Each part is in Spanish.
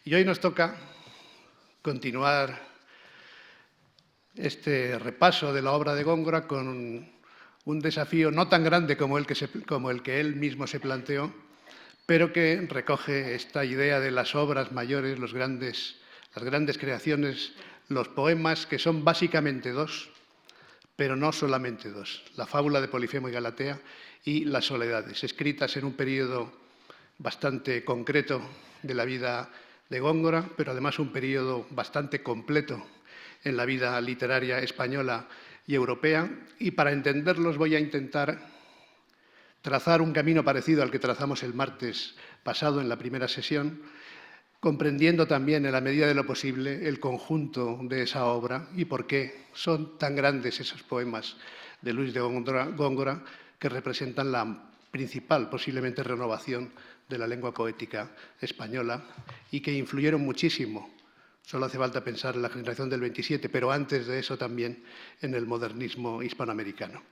Y hoy nos toca continuar este repaso de la obra de Góngora con un desafío no tan grande como el que él mismo se planteó, pero que recoge esta idea de las obras mayores, las grandes creaciones, los poemas, que son básicamente dos, pero no solamente dos: la fábula de Polifemo y Galatea y las Soledades, escritas en un periodo bastante concreto de la vida de Góngora, pero además un periodo bastante completo en la vida literaria española y europea. Y para entenderlos voy a intentar trazar un camino parecido al que trazamos el martes pasado en la primera sesión, comprendiendo también, en la medida de lo posible, el conjunto de esa obra y por qué son tan grandes esos poemas de Luis de Góngora, que representan la principal, posiblemente, renovación de la lengua poética española y que influyeron muchísimo. Solo hace falta pensar en la generación del 27, pero antes de eso también en el modernismo hispanoamericano.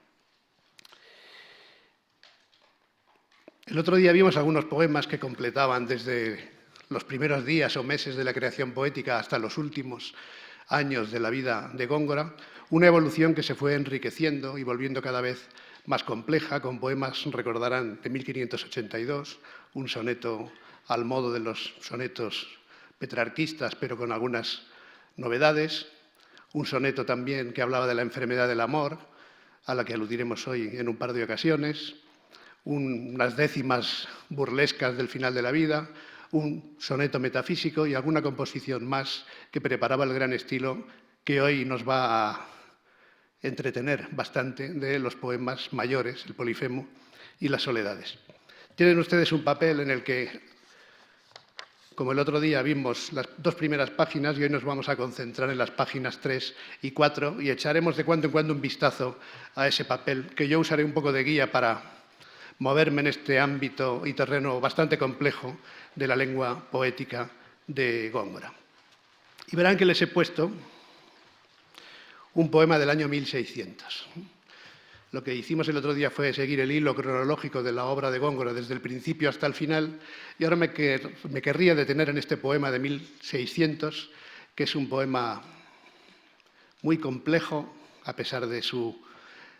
El otro día vimos algunos poemas que completaban desde los primeros días o meses de la creación poética hasta los últimos años de la vida de Góngora, una evolución que se fue enriqueciendo y volviendo cada vez más compleja, con poemas, recordarán, de 1582, un soneto al modo de los sonetos petrarquistas, pero con algunas novedades, un soneto también que hablaba de la enfermedad del amor, a la que aludiremos hoy en un par de ocasiones, unas décimas burlescas del final de la vida, un soneto metafísico y alguna composición más que preparaba el gran estilo que hoy nos va a entretener bastante, de los poemas mayores, el Polifemo y las Soledades. Tienen ustedes un papel en el que, como el otro día vimos las dos primeras páginas, y hoy nos vamos a concentrar en las páginas 3 y 4 y echaremos de cuando en cuando un vistazo a ese papel, que yo usaré un poco de guía para moverme en este ámbito y terreno bastante complejo de la lengua poética de Góngora. Y verán que les he puesto un poema del año 1600. Lo que hicimos el otro día fue seguir el hilo cronológico de la obra de Góngora desde el principio hasta el final, y ahora me querría detener en este poema de 1600, que es un poema muy complejo, a pesar de su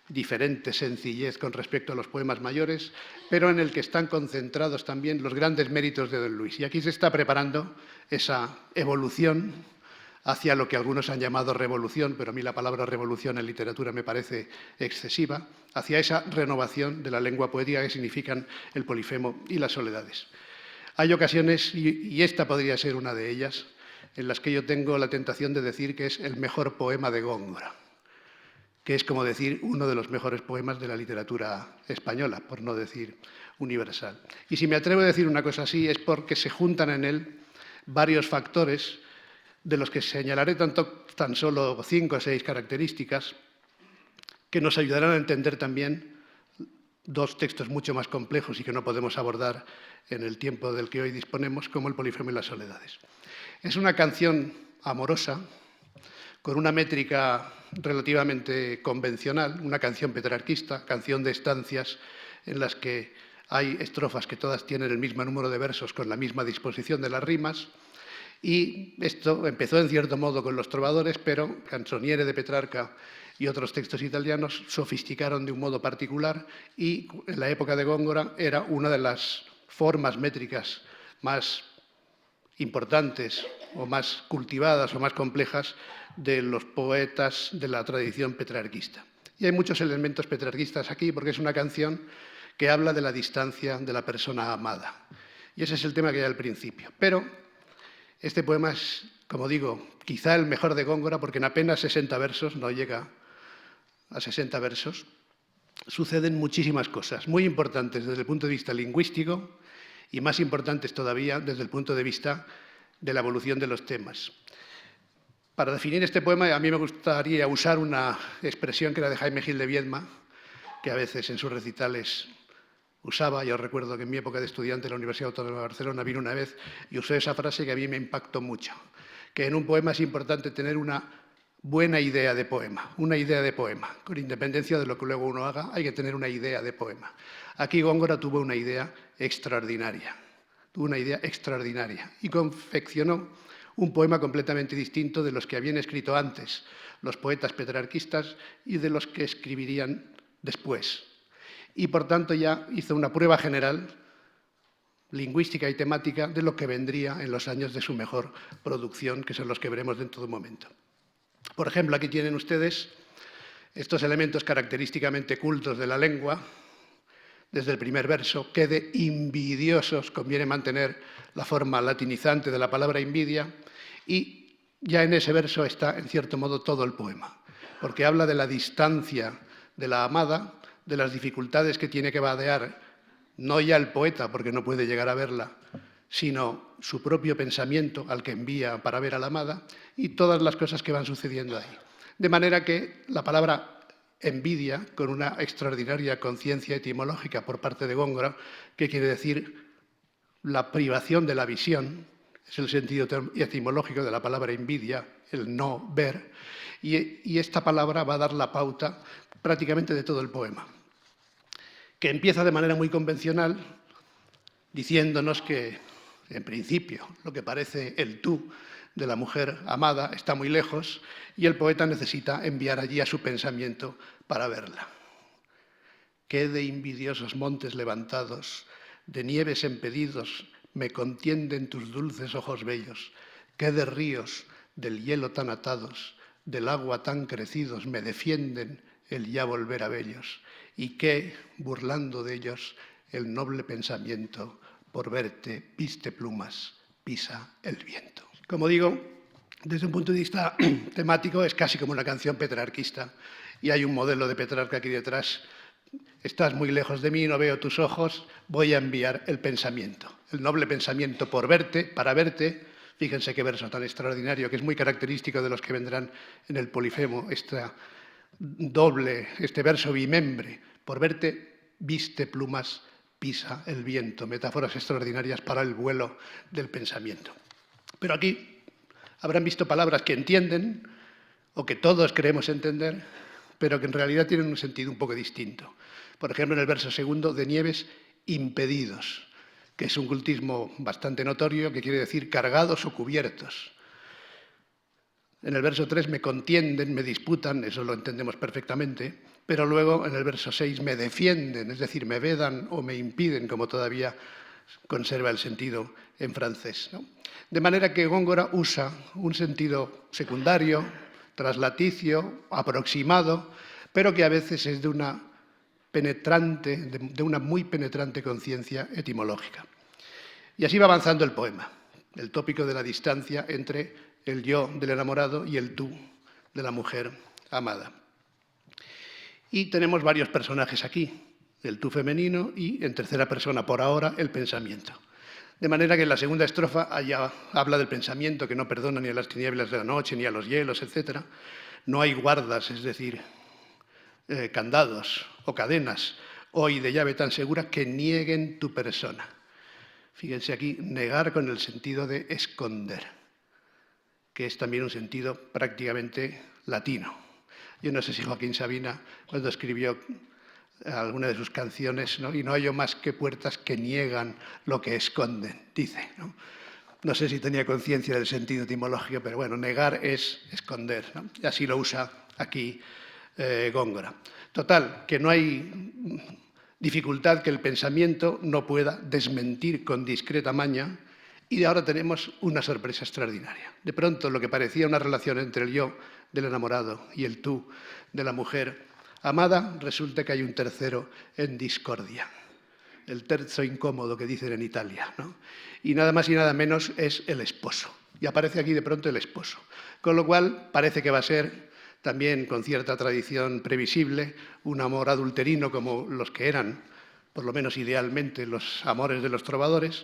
diferente sencillez con respecto a los poemas mayores, pero en el que están concentrados también los grandes méritos de don Luis. Y aquí se está preparando esa evolución hacia lo que algunos han llamado revolución, pero a mí la palabra revolución en literatura me parece excesiva, hacia esa renovación de la lengua poética que significan el Polifemo y las Soledades. Hay ocasiones, y esta podría ser una de ellas, en las que yo tengo la tentación de decir que es el mejor poema de Góngora, que es como decir uno de los mejores poemas de la literatura española, por no decir universal. Y si me atrevo a decir una cosa así es porque se juntan en él varios factores, de los que señalaré tan solo 5 o 6 características, que nos ayudarán a entender también dos textos mucho más complejos y que no podemos abordar en el tiempo del que hoy disponemos, como el Polifemo y las Soledades. Es una canción amorosa, con una métrica relativamente convencional, una canción petrarquista, canción de estancias, en las que hay estrofas que todas tienen el mismo número de versos con la misma disposición de las rimas. Y esto empezó en cierto modo con los trovadores, pero Canzoniere de Petrarca y otros textos italianos sofisticaron de un modo particular, y en la época de Góngora era una de las formas métricas más importantes o más cultivadas o más complejas de los poetas de la tradición petrarquista. Y hay muchos elementos petrarquistas aquí porque es una canción que habla de la distancia de la persona amada. Y ese es el tema que hay al principio. Pero este poema es, como digo, quizá el mejor de Góngora, porque en apenas 60 versos, no llega a 60 versos, suceden muchísimas cosas muy importantes desde el punto de vista lingüístico y más importantes todavía desde el punto de vista de la evolución de los temas. Para definir este poema, a mí me gustaría usar una expresión que era de Jaime Gil de Viedma, que a veces en sus recitales usaba. Yo recuerdo que en mi época de estudiante en la Universidad Autónoma de Barcelona vino una vez y usé esa frase que a mí me impactó mucho, que en un poema es importante tener una buena idea de poema, una idea de poema. Con independencia de lo que luego uno haga, hay que tener una idea de poema. Aquí Góngora tuvo una idea extraordinaria, tuvo una idea extraordinaria y confeccionó un poema completamente distinto de los que habían escrito antes los poetas petrarquistas y de los que escribirían después. Y por tanto ya hizo una prueba general lingüística y temática de lo que vendría en los años de su mejor producción, que son los que veremos dentro de un momento. Por ejemplo, aquí tienen ustedes estos elementos característicamente cultos de la lengua. Desde el primer verso, qué de invidiosos, conviene mantener la forma latinizante de la palabra invidia, y ya en ese verso está, en cierto modo, todo el poema, porque habla de la distancia de la amada, de las dificultades que tiene que vadear, no ya el poeta, porque no puede llegar a verla, sino su propio pensamiento al que envía para ver a la amada, y todas las cosas que van sucediendo ahí. De manera que la palabra envidia, con una extraordinaria conciencia etimológica por parte de Góngora, que quiere decir la privación de la visión, es el sentido etimológico de la palabra envidia, el no ver, y esta palabra va a dar la pauta prácticamente de todo el poema, que empieza de manera muy convencional diciéndonos que, en principio, lo que parece el tú de la mujer amada está muy lejos y el poeta necesita enviar allí a su pensamiento para verla. Qué de invidiosos montes levantados, de nieves empedidos, me contienden tus dulces ojos bellos. Qué de ríos del hielo tan atados, del agua tan crecidos, me defienden el ya volver a bellos. Y qué, burlando de ellos, el noble pensamiento, por verte, viste plumas, pisa el viento. Como digo, desde un punto de vista temático es casi como una canción petrarquista y hay un modelo de Petrarca aquí detrás. Estás muy lejos de mí, no veo tus ojos, voy a enviar el pensamiento. El noble pensamiento por verte, para verte. Fíjense qué verso tan extraordinario, que es muy característico de los que vendrán en el Polifemo, este verso bimembre. Por verte, viste plumas, pisa el viento. Metáforas extraordinarias para el vuelo del pensamiento. Pero aquí habrán visto palabras que entienden, o que todos creemos entender, pero que en realidad tienen un sentido un poco distinto. Por ejemplo, en el verso segundo, de nieves impedidos, que es un cultismo bastante notorio, que quiere decir cargados o cubiertos. En el verso 3, me contienden, me disputan, eso lo entendemos perfectamente, pero luego en el verso 6, me defienden, es decir, me vedan o me impiden, como todavía conserva el sentido en francés, ¿no? De manera que Góngora usa un sentido secundario, traslaticio, aproximado, pero que a veces es de una muy penetrante conciencia etimológica. Y así va avanzando el poema, el tópico de la distancia entre el yo del enamorado y el tú de la mujer amada. Y tenemos varios personajes aquí, el tú femenino y, en tercera persona por ahora, el pensamiento. De manera que en la segunda estrofa habla del pensamiento que no perdona ni a las tinieblas de la noche, ni a los hielos, etc. No hay guardas, es decir, candados o cadenas, hoy de llave tan segura que nieguen tu persona. Fíjense aquí, negar con el sentido de esconder, que es también un sentido prácticamente latino. Yo no sé si Joaquín Sabina, cuando escribió alguna de sus canciones, ¿no? Y no hallo más que puertas que niegan lo que esconden, dice, ¿no? No sé si tenía conciencia del sentido etimológico, pero bueno, negar es esconder, ¿no? Y así lo usa aquí Góngora. Total, que no hay dificultad que el pensamiento no pueda desmentir con discreta maña, y ahora tenemos una sorpresa extraordinaria. De pronto, lo que parecía una relación entre el yo del enamorado y el tú de la mujer amada, resulta que hay un tercero en discordia. El terzo incómodo que dicen en Italia, ¿no? Y nada más y nada menos es el esposo. Y aparece aquí de pronto el esposo. Con lo cual parece que va a ser, también con cierta tradición previsible, un amor adulterino como los que eran, por lo menos idealmente, los amores de los trovadores.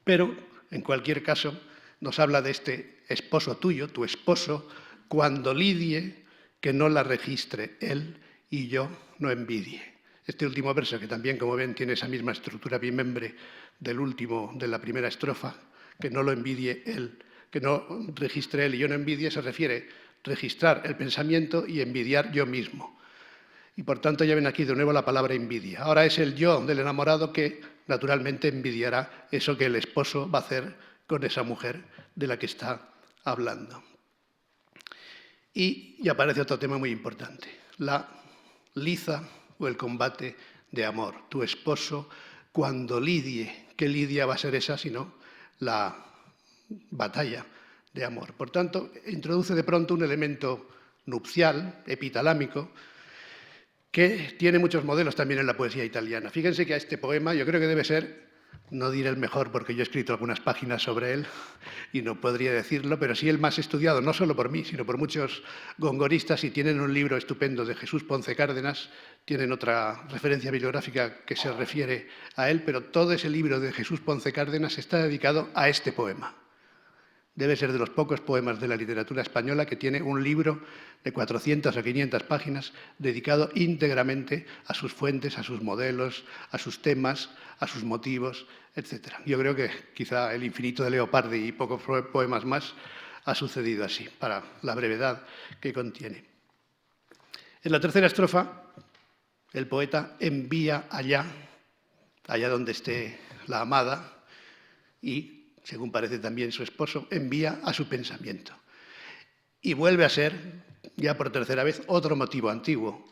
Pero, en cualquier caso, nos habla de este esposo tuyo, tu esposo, cuando lidie, que no la registre él y yo no envidie. Este último verso, que también, como ven, tiene esa misma estructura bimembre de la primera estrofa, que no lo envidie él, que no registre él y yo no envidie, se refiere a registrar el pensamiento y envidiar yo mismo. Y por tanto ya ven aquí de nuevo la palabra envidia. Ahora es el yo del enamorado que naturalmente envidiará eso que el esposo va a hacer con esa mujer de la que está hablando. Y aparece otro tema muy importante, la liza o el combate de amor. Tu esposo, cuando lidie, ¿qué lidia va a ser esa sino la batalla de amor? Por tanto, introduce de pronto un elemento nupcial, epitalámico, que tiene muchos modelos también en la poesía italiana. Fíjense que a este poema yo creo que debe ser, no diré el mejor porque yo he escrito algunas páginas sobre él y no podría decirlo, pero sí el más estudiado, no solo por mí, sino por muchos gongoristas, y tienen un libro estupendo de Jesús Ponce Cárdenas, tienen otra referencia bibliográfica que se refiere a él, pero todo ese libro de Jesús Ponce Cárdenas está dedicado a este poema. Debe ser de los pocos poemas de la literatura española que tiene un libro de 400 o 500 páginas dedicado íntegramente a sus fuentes, a sus modelos, a sus temas, a sus motivos, etc. Yo creo que quizá El infinito de Leopardi y pocos poemas más ha sucedido así, para la brevedad que contiene. En la tercera estrofa, el poeta envía allá donde esté la amada, y según parece también su esposo, envía a su pensamiento. Y vuelve a ser, ya por tercera vez, otro motivo antiguo.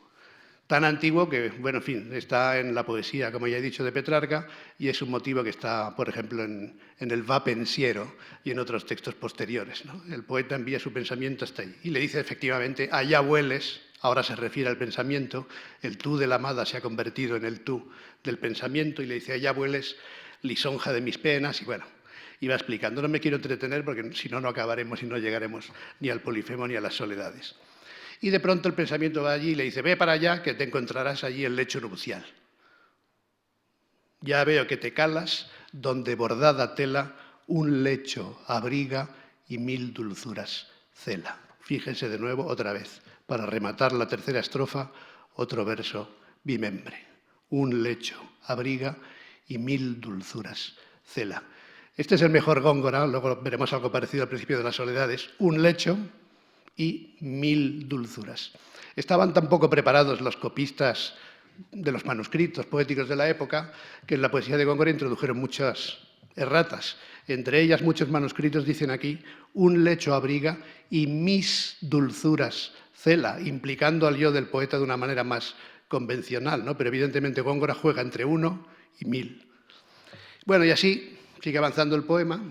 Tan antiguo que, bueno, en fin, está en la poesía, como ya he dicho, de Petrarca, y es un motivo que está, por ejemplo, en el Va Pensiero y en otros textos posteriores, ¿no? El poeta envía su pensamiento hasta allí y le dice, efectivamente, allá vueles. Ahora se refiere al pensamiento, el tú de la amada se ha convertido en el tú del pensamiento, y le dice, allá vueles, lisonja de mis penas, y bueno, iba explicando. No me quiero entretener porque si no, no acabaremos y no llegaremos ni al Polifemo ni a las soledades. Y de pronto el pensamiento va allí y le dice, ve para allá que te encontrarás allí el lecho nupcial. Ya veo que te calas donde bordada tela un lecho abriga y 1000 dulzuras cela. Fíjense de nuevo otra vez, para rematar la tercera estrofa, otro verso bimembre. Un lecho abriga y 1000 dulzuras cela. Este es el mejor Góngora, luego veremos algo parecido al principio de las soledades. Un lecho y 1000 dulzuras. Estaban tan poco preparados los copistas de los manuscritos poéticos de la época que en la poesía de Góngora introdujeron muchas erratas. Entre ellas, muchos manuscritos dicen aquí un lecho abriga y mis dulzuras cela, implicando al yo del poeta de una manera más convencional, ¿no? Pero evidentemente Góngora juega entre 1 y 1000. Bueno, y así sigue avanzando el poema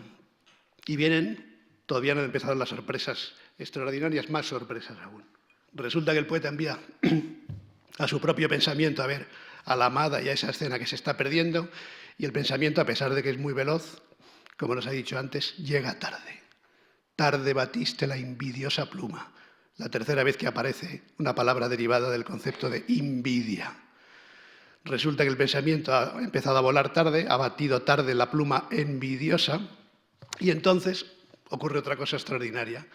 y vienen, todavía no han empezado las sorpresas extraordinarias, más sorpresas aún. Resulta que el poeta envía a su propio pensamiento a ver a la amada y a esa escena que se está perdiendo, y el pensamiento, a pesar de que es muy veloz, como nos ha dicho antes, llega tarde. Tarde batiste la invidiosa pluma. La tercera vez que aparece una palabra derivada del concepto de invidia. Resulta que el pensamiento ha empezado a volar tarde, ha batido tarde la pluma envidiosa, y entonces ocurre otra cosa extraordinaria.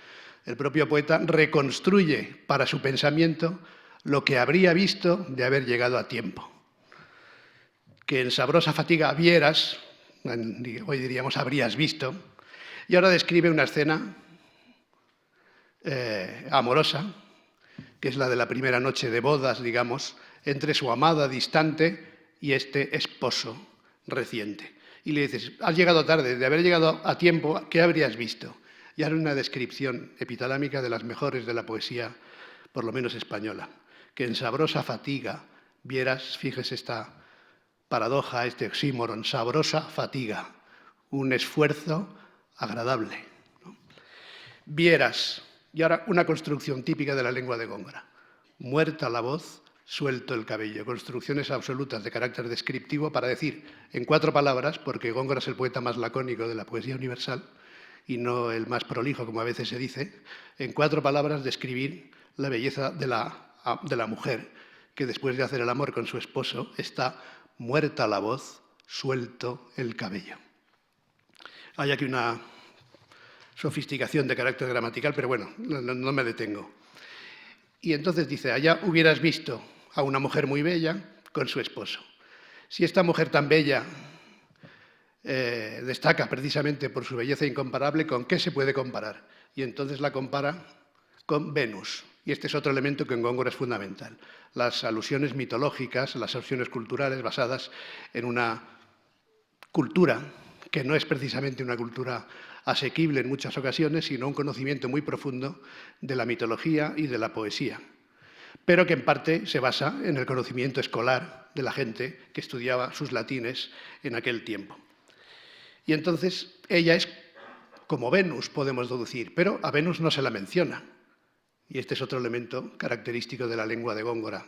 El propio poeta reconstruye para su pensamiento lo que habría visto de haber llegado a tiempo. Que en sabrosa fatiga vieras, hoy diríamos habrías visto, y ahora describe una escena amorosa, que es la de la primera noche de bodas, digamos, entre su amada distante y este esposo reciente. Y le dices, has llegado tarde, de haber llegado a tiempo, ¿qué habrías visto? Y haré una descripción epitalámica de las mejores de la poesía, por lo menos española. Que en sabrosa fatiga vieras, fíjese esta paradoja, este oxímoron, sabrosa fatiga, un esfuerzo agradable, ¿no? Vieras, y ahora una construcción típica de la lengua de Góngora. Muerta la voz, suelto el cabello. Construcciones absolutas de carácter descriptivo para decir en 4 palabras, porque Góngora es el poeta más lacónico de la poesía universal y no el más prolijo, como a veces se dice, en 4 palabras describir la belleza de la mujer que después de hacer el amor con su esposo está muerta la voz, suelto el cabello. Hay aquí una sofisticación de carácter gramatical, pero bueno, no me detengo. Y entonces dice, allá hubieras visto a una mujer muy bella con su esposo. Si esta mujer tan bella destaca precisamente por su belleza incomparable, ¿con qué se puede comparar? Y entonces la compara con Venus. Y este es otro elemento que en Góngora es fundamental. Las alusiones mitológicas, las alusiones culturales basadas en una cultura, que no es precisamente una cultura asequible en muchas ocasiones, sino un conocimiento muy profundo de la mitología y de la poesía, pero que en parte se basa en el conocimiento escolar de la gente que estudiaba sus latines en aquel tiempo. Y entonces ella es como Venus, podemos deducir, pero a Venus no se la menciona. Y este es otro elemento característico de la lengua de Góngora,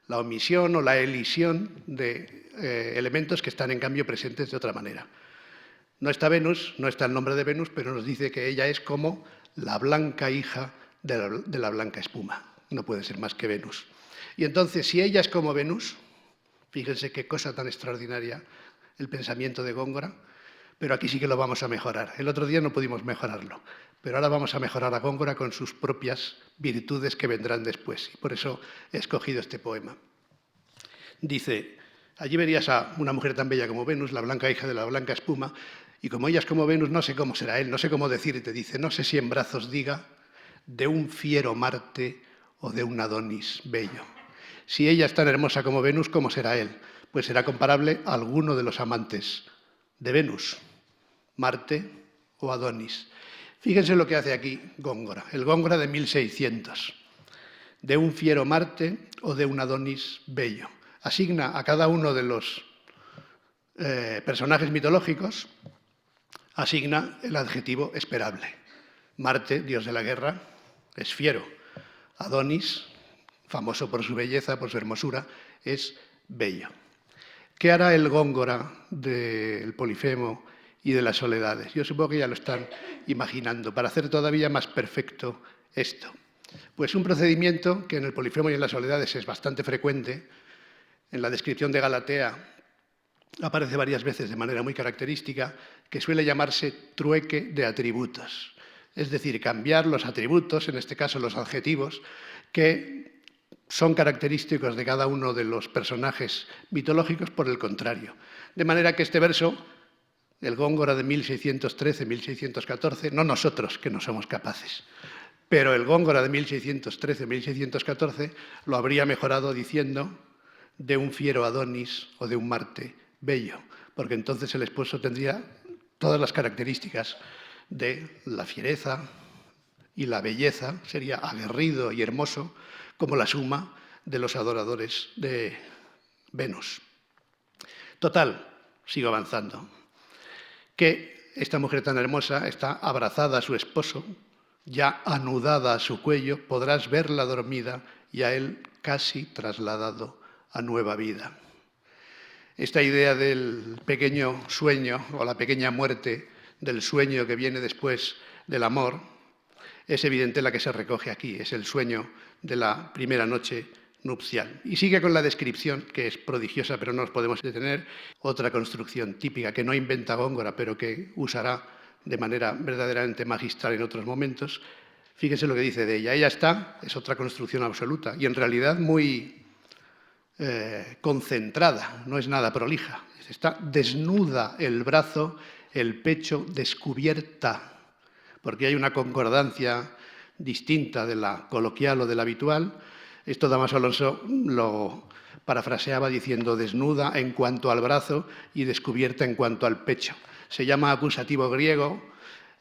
la omisión o la elisión de elementos que están en cambio presentes de otra manera. No está Venus, no está el nombre de Venus, pero nos dice que ella es como la blanca hija de la blanca espuma. No puede ser más que Venus. Y entonces, si ella es como Venus, fíjense qué cosa tan extraordinaria el pensamiento de Góngora, pero aquí sí que lo vamos a mejorar. El otro día no pudimos mejorarlo, pero ahora vamos a mejorar a Góngora con sus propias virtudes que vendrán después. Y por eso he escogido este poema. Dice, allí verías a una mujer tan bella como Venus, la blanca hija de la blanca espuma, y como ella es como Venus, no sé cómo será él, no sé cómo decirte, dice, no sé si en brazos diga de un fiero Marte o de un Adonis bello. Si ella es tan hermosa como Venus, ¿cómo será él? Pues será comparable a alguno de los amantes de Venus, Marte o Adonis. Fíjense lo que hace aquí Góngora, el Góngora de 1600. De un fiero Marte o de un Adonis bello. Asigna a cada uno de los personajes mitológicos, asigna el adjetivo esperable. Marte, dios de la guerra, es fiero. Adonis, famoso por su belleza, por su hermosura, es bello. ¿Qué hará el Góngora del Polifemo y de las Soledades? Yo supongo que ya lo están imaginando, para hacer todavía más perfecto esto. Pues un procedimiento que en el Polifemo y en las Soledades es bastante frecuente. En la descripción de Galatea aparece varias veces de manera muy característica, que suele llamarse trueque de atributos. Es decir, cambiar los atributos, en este caso los adjetivos, que son característicos de cada uno de los personajes mitológicos por el contrario. De manera que este verso, el Góngora de 1613-1614, no nosotros, que no somos capaces, pero el Góngora de 1613-1614 lo habría mejorado diciendo de un fiero Adonis o de un Marte bello, porque entonces el esposo tendría todas las características de la fiereza y la belleza, sería aguerrido y hermoso, como la suma de los adoradores de Venus. Total, sigo avanzando, que esta mujer tan hermosa está abrazada a su esposo, ya anudada a su cuello, podrás verla dormida y a él casi trasladado a nueva vida. Esta idea del pequeño sueño o la pequeña muerte del sueño que viene después del amor es evidente la que se recoge aquí, es el sueño de la primera noche nupcial. Y sigue con la descripción, que es prodigiosa, pero no nos podemos detener, otra construcción típica que no inventa Góngora, pero que usará de manera verdaderamente magistral en otros momentos. Fíjense lo que dice de ella. Ella está, es otra construcción absoluta, y en realidad muy concentrada, no es nada prolija. Está desnuda el brazo, el pecho descubierta, porque hay una concordancia distinta de la coloquial o de la habitual. Esto Dámaso Alonso lo parafraseaba diciendo desnuda en cuanto al brazo y descubierta en cuanto al pecho. Se llama acusativo griego,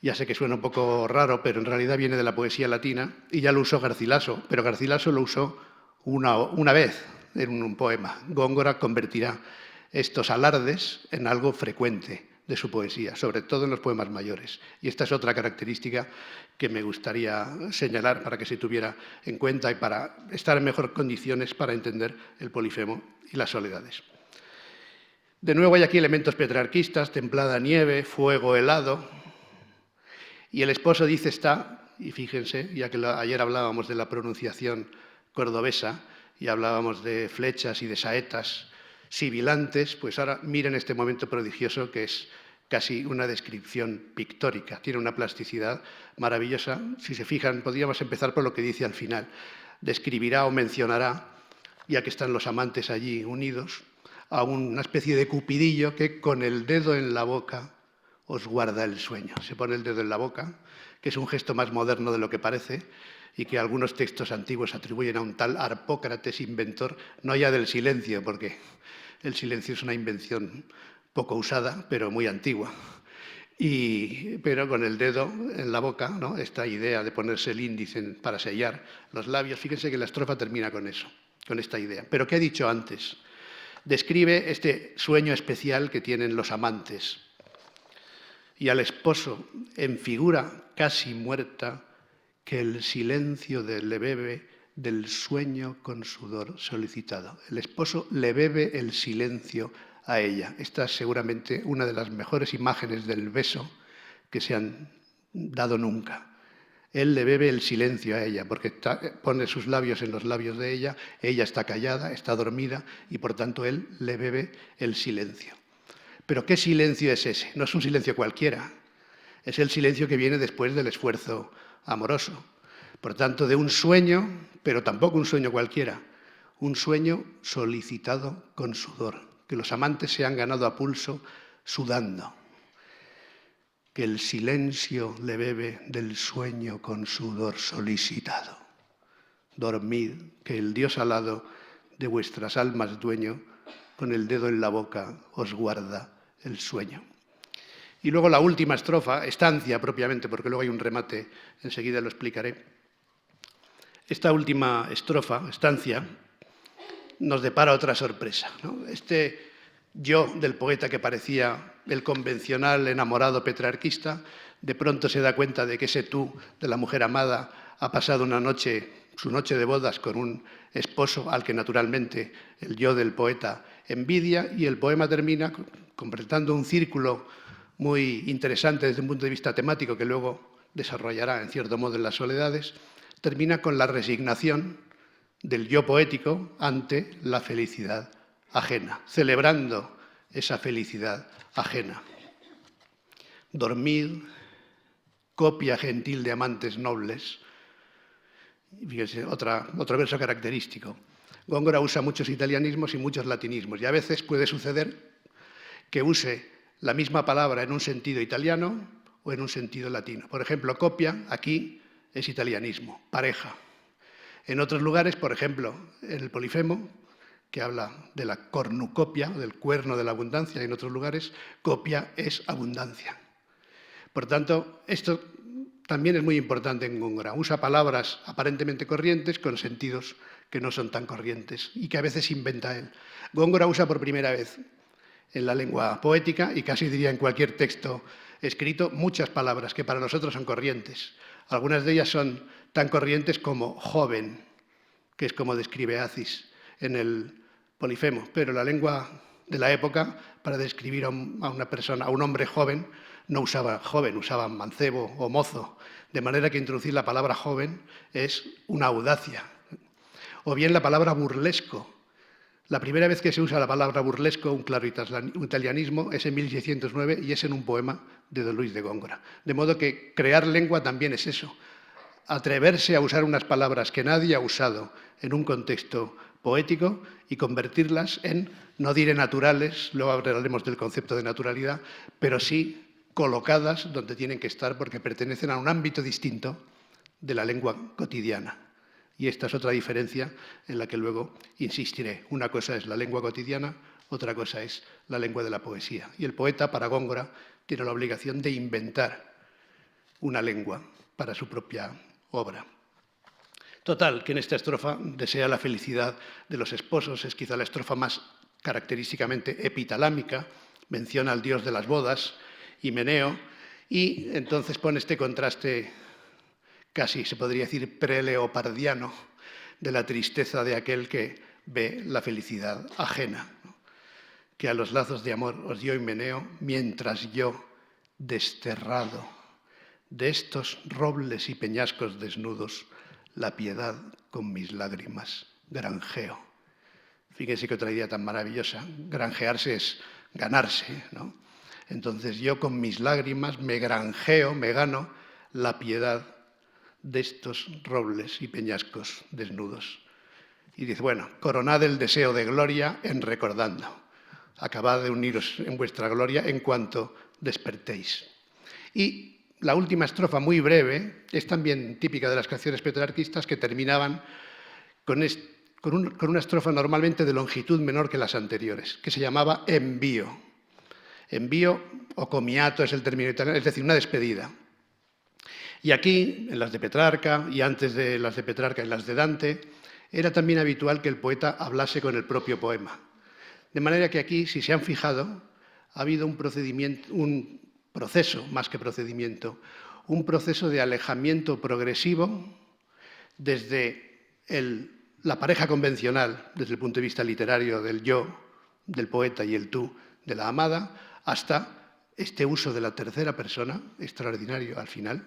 ya sé que suena un poco raro, pero en realidad viene de la poesía latina y ya lo usó Garcilaso, pero Garcilaso lo usó una vez en un poema. Góngora convertirá estos alardes en algo frecuente de su poesía, sobre todo en los poemas mayores. Y esta es otra característica que me gustaría señalar para que se tuviera en cuenta y para estar en mejores condiciones para entender el Polifemo y las Soledades. De nuevo hay aquí elementos petrarquistas, templada nieve, fuego helado, y el esposo dice está, y fíjense, ya que ayer hablábamos de la pronunciación cordobesa y hablábamos de flechas y de saetas sibilantes, pues ahora miren este momento prodigioso que es casi una descripción pictórica, tiene una plasticidad maravillosa. Si se fijan, podríamos empezar por lo que dice al final. Describirá o mencionará, ya que están los amantes allí unidos, a una especie de cupidillo que con el dedo en la boca os guarda el sueño. Se pone el dedo en la boca, que es un gesto más moderno de lo que parece, y que algunos textos antiguos atribuyen a un tal Harpócrates inventor, no ya del silencio, porque el silencio es una invención poco usada, pero muy antigua. Pero con el dedo en la boca, ¿no? Esta idea de ponerse el índice para sellar los labios, fíjense que la estrofa termina con eso, con esta idea. Pero ¿qué he dicho antes? Describe este sueño especial que tienen los amantes. Y al esposo, en figura casi muerta, que el silencio le bebe del sueño con sudor solicitado. El esposo le bebe el silencio a ella. Esta es seguramente una de las mejores imágenes del beso que se han dado nunca. Él le bebe el silencio a ella, porque pone sus labios en los labios de ella está callada, está dormida, y por tanto él le bebe el silencio. Pero ¿qué silencio es ese? No es un silencio cualquiera, es el silencio que viene después del esfuerzo amoroso. Por tanto, de un sueño, pero tampoco un sueño cualquiera, un sueño solicitado con sudor, que los amantes se han ganado a pulso sudando. Que el silencio le bebe del sueño con sudor solicitado. Dormid, que el Dios alado de vuestras almas dueño, con el dedo en la boca os guarda el sueño. Y luego la última estrofa, estancia propiamente, porque luego hay un remate, enseguida lo explicaré. Esta última estrofa, estancia, nos depara otra sorpresa, ¿no? Este yo del poeta que parecía el convencional enamorado petrarquista, de pronto se da cuenta de que ese tú de la mujer amada ha pasado una noche, su noche de bodas, con un esposo al que naturalmente el yo del poeta envidia, y el poema termina completando un círculo muy interesante desde un punto de vista temático que luego desarrollará en cierto modo en las soledades, termina con la resignación del yo poético ante la felicidad ajena, celebrando esa felicidad ajena. Dormid, copia gentil de amantes nobles. Fíjense, otro verso característico. Góngora usa muchos italianismos y muchos latinismos, y a veces puede suceder que use la misma palabra en un sentido italiano o en un sentido latino. Por ejemplo, copia, aquí es italianismo, pareja. En otros lugares, por ejemplo, en el Polifemo, que habla de la cornucopia, del cuerno de la abundancia, y en otros lugares, copia es abundancia. Por tanto, esto también es muy importante en Góngora. Usa palabras aparentemente corrientes con sentidos que no son tan corrientes y que a veces inventa él. Góngora usa por primera vez en la lengua poética, y casi diría en cualquier texto escrito, muchas palabras que para nosotros son corrientes. Algunas de ellas son tan corrientes como joven, que es como describe Acis en el Polifemo, pero la lengua de la época, para describir a una persona, a un hombre joven, no usaba joven, usaban mancebo o mozo, de manera que introducir la palabra joven es una audacia. O bien la palabra burlesco. La primera vez que se usa la palabra burlesco, un claro italianismo, es en 1609 y es en un poema de Don Luis de Góngora. De modo que crear lengua también es eso, atreverse a usar unas palabras que nadie ha usado en un contexto poético y convertirlas en, no diré naturales, luego hablaremos del concepto de naturalidad, pero sí colocadas donde tienen que estar porque pertenecen a un ámbito distinto de la lengua cotidiana. Y esta es otra diferencia en la que luego insistiré. Una cosa es la lengua cotidiana, otra cosa es la lengua de la poesía. Y el poeta, para Góngora, tiene la obligación de inventar una lengua para su propia obra. Total, que en esta estrofa desea la felicidad de los esposos, es quizá la estrofa más característicamente epitalámica, menciona al dios de las bodas, Himeneo, y entonces pone este contraste casi se podría decir preleopardiano, de la tristeza de aquel que ve la felicidad ajena, ¿no? Que a los lazos de amor os dio Himeneo, mientras yo, desterrado de estos robles y peñascos desnudos, la piedad con mis lágrimas granjeo. Fíjense qué otra idea tan maravillosa. Granjearse es ganarse, ¿no? Entonces yo con mis lágrimas me granjeo, me gano la piedad de estos robles y peñascos desnudos. Y dice, bueno, coronad el deseo de gloria en recordando. Acabad de uniros en vuestra gloria en cuanto despertéis. Y la última estrofa, muy breve, es también típica de las canciones petrarquistas que terminaban con una estrofa normalmente de longitud menor que las anteriores, que se llamaba envío. Envío o comiato es el término italiano, es decir, una despedida. Y aquí, en las de Petrarca, y antes de las de Petrarca, en las de Dante, era también habitual que el poeta hablase con el propio poema. De manera que aquí, si se han fijado, ha habido un proceso, más que procedimiento, un proceso de alejamiento progresivo desde la pareja convencional, desde el punto de vista literario del yo, del poeta, y el tú, de la amada, hasta este uso de la tercera persona, extraordinario al final,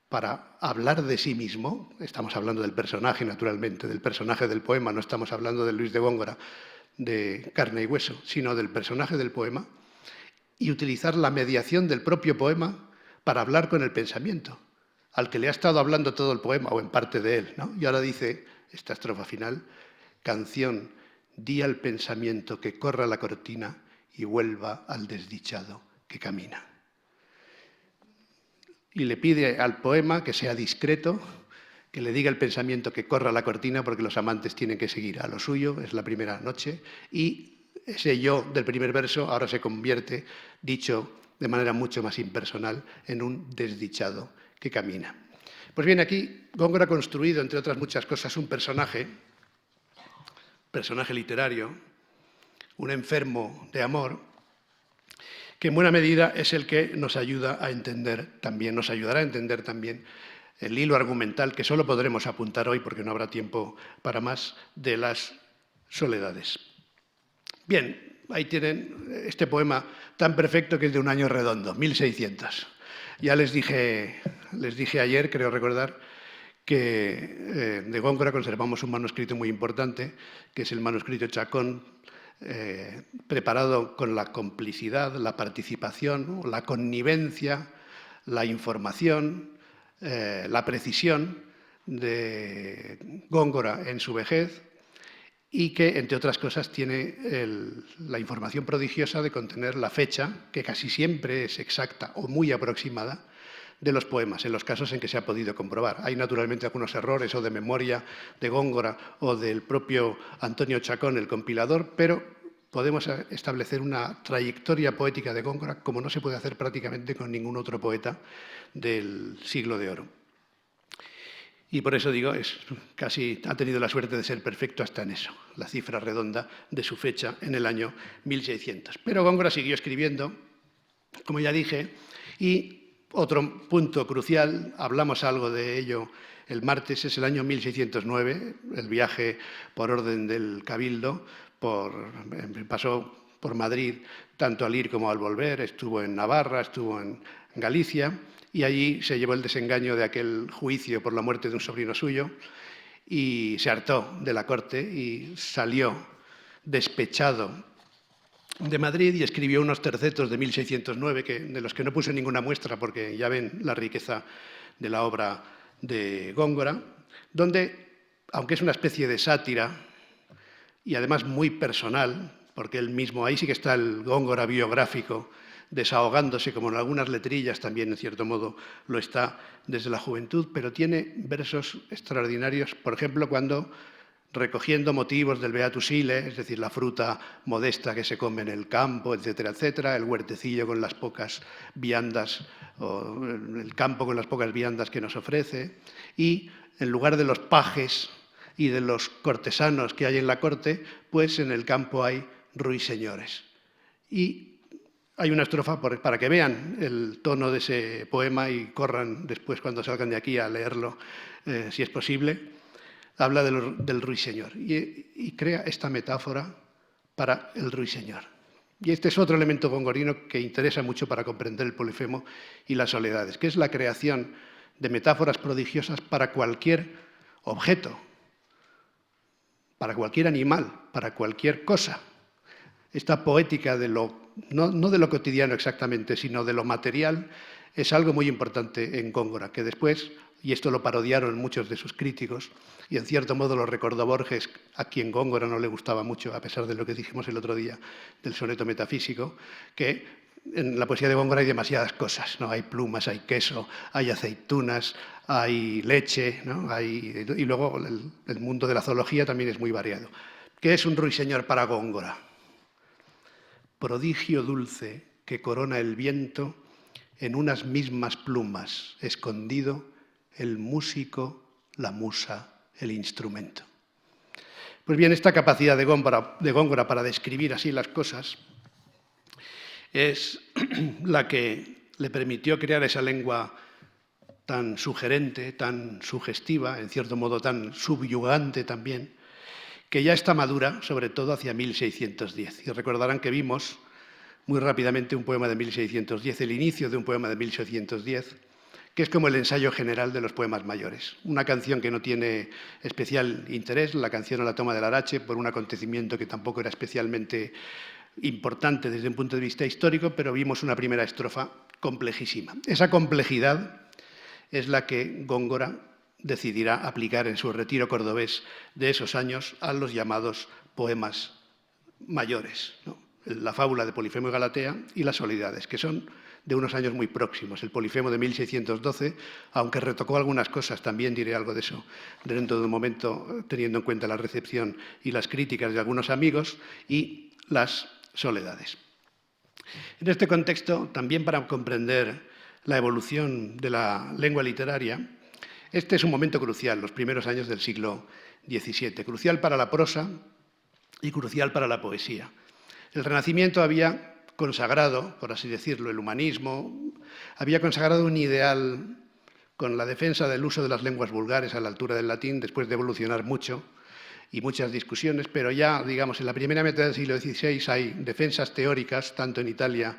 para hablar de sí mismo. Estamos hablando del personaje, naturalmente, del personaje del poema, no estamos hablando de Luis de Góngora, de carne y hueso, sino del personaje del poema, y utilizar la mediación del propio poema para hablar con el pensamiento, al que le ha estado hablando todo el poema, o en parte de él, ¿no? Y ahora dice esta estrofa final: canción, di al pensamiento que corra la cortina y vuelva al desdichado que camina. Y le pide al poema que sea discreto, que le diga el pensamiento que corra la cortina, porque los amantes tienen que seguir a lo suyo, es la primera noche, y ese yo del primer verso ahora se convierte, dicho de manera mucho más impersonal, en un desdichado que camina. Pues bien, aquí Góngora ha construido, entre otras muchas cosas, un personaje literario, un enfermo de amor, que en buena medida es el que nos ayuda a entender también, nos ayudará a entender también el hilo argumental que solo podremos apuntar hoy, porque no habrá tiempo para más, de las soledades. Bien, ahí tienen este poema tan perfecto que es de un año redondo, 1600. Ya les dije ayer, creo recordar, que de Góngora conservamos un manuscrito muy importante, que es el manuscrito Chacón, preparado con la complicidad, la participación, la connivencia, la información, la precisión de Góngora en su vejez, y que, entre otras cosas, tiene la información prodigiosa de contener la fecha, que casi siempre es exacta o muy aproximada, de los poemas, en los casos en que se ha podido comprobar. Hay naturalmente algunos errores o de memoria de Góngora o del propio Antonio Chacón, el compilador, pero podemos establecer una trayectoria poética de Góngora como no se puede hacer prácticamente con ningún otro poeta del siglo de oro. Y por eso digo, casi ha tenido la suerte de ser perfecto hasta en eso, la cifra redonda de su fecha en el año 1600. Pero Góngora siguió escribiendo, como ya dije, y otro punto crucial, hablamos algo de ello el martes, es el año 1609, el viaje por orden del Cabildo, pasó por Madrid tanto al ir como al volver, estuvo en Navarra, estuvo en Galicia, y allí se llevó el desengaño de aquel juicio por la muerte de un sobrino suyo y se hartó de la corte y salió despechado de Madrid y escribió unos tercetos de 1609, de los que no puse ninguna muestra porque ya ven la riqueza de la obra de Góngora, donde, aunque es una especie de sátira y además muy personal, porque él mismo, ahí sí que está el Góngora biográfico, desahogándose, como en algunas letrillas también, en cierto modo, lo está desde la juventud, pero tiene versos extraordinarios, por ejemplo, cuando, recogiendo motivos del Beatus Ile, es decir, la fruta modesta que se come en el campo, etcétera, etcétera, el huertecillo con las pocas viandas, o el campo con las pocas viandas que nos ofrece, y en lugar de los pajes y de los cortesanos que hay en la corte, pues en el campo hay ruiseñores. Y hay una estrofa para que vean el tono de ese poema y corran después cuando salgan de aquí a leerlo, si es posible. Habla del ruiseñor y crea esta metáfora para el ruiseñor. Y este es otro elemento gongorino que interesa mucho para comprender el Polifemo y las soledades, que es la creación de metáforas prodigiosas para cualquier objeto, para cualquier animal, para cualquier cosa. Esta poética de no de lo cotidiano exactamente, sino de lo material, es algo muy importante en Góngora, que después, y esto lo parodiaron muchos de sus críticos, y en cierto modo lo recordó Borges, a quien Góngora no le gustaba mucho, a pesar de lo que dijimos el otro día del soneto metafísico, que en la poesía de Góngora hay demasiadas cosas, ¿no? Hay plumas, hay queso, hay aceitunas, hay leche, ¿no? Y luego el mundo de la zoología también es muy variado. ¿Qué es un ruiseñor para Góngora? Prodigio dulce que corona el viento, en unas mismas plumas, escondido, el músico, la musa, el instrumento. Pues bien, esta capacidad de Góngora para describir así las cosas es la que le permitió crear esa lengua tan sugerente, tan sugestiva, en cierto modo tan subyugante también, que ya está madura, sobre todo hacia 1610. Y recordarán que vimos muy rápidamente un poema de 1610, el inicio de un poema de 1610, que es como el ensayo general de los poemas mayores. Una canción que no tiene especial interés, la canción a la toma del Arache, por un acontecimiento que tampoco era especialmente importante desde un punto de vista histórico, pero vimos una primera estrofa complejísima. Esa complejidad es la que Góngora decidirá aplicar en su retiro cordobés de esos años a los llamados poemas mayores, ¿no? La fábula de Polifemo y Galatea y las Soledades, que son de unos años muy próximos. El Polifemo de 1612, aunque retocó algunas cosas, también diré algo de eso dentro de un momento, teniendo en cuenta la recepción y las críticas de algunos amigos, y las Soledades. En este contexto, también para comprender la evolución de la lengua literaria, este es un momento crucial, los primeros años del siglo XVII, crucial para la prosa y crucial para la poesía. El Renacimiento había consagrado, por así decirlo, el humanismo, había consagrado un ideal con la defensa del uso de las lenguas vulgares a la altura del latín, después de evolucionar mucho y muchas discusiones, pero ya, digamos, en la primera mitad del siglo XVI hay defensas teóricas, tanto en Italia,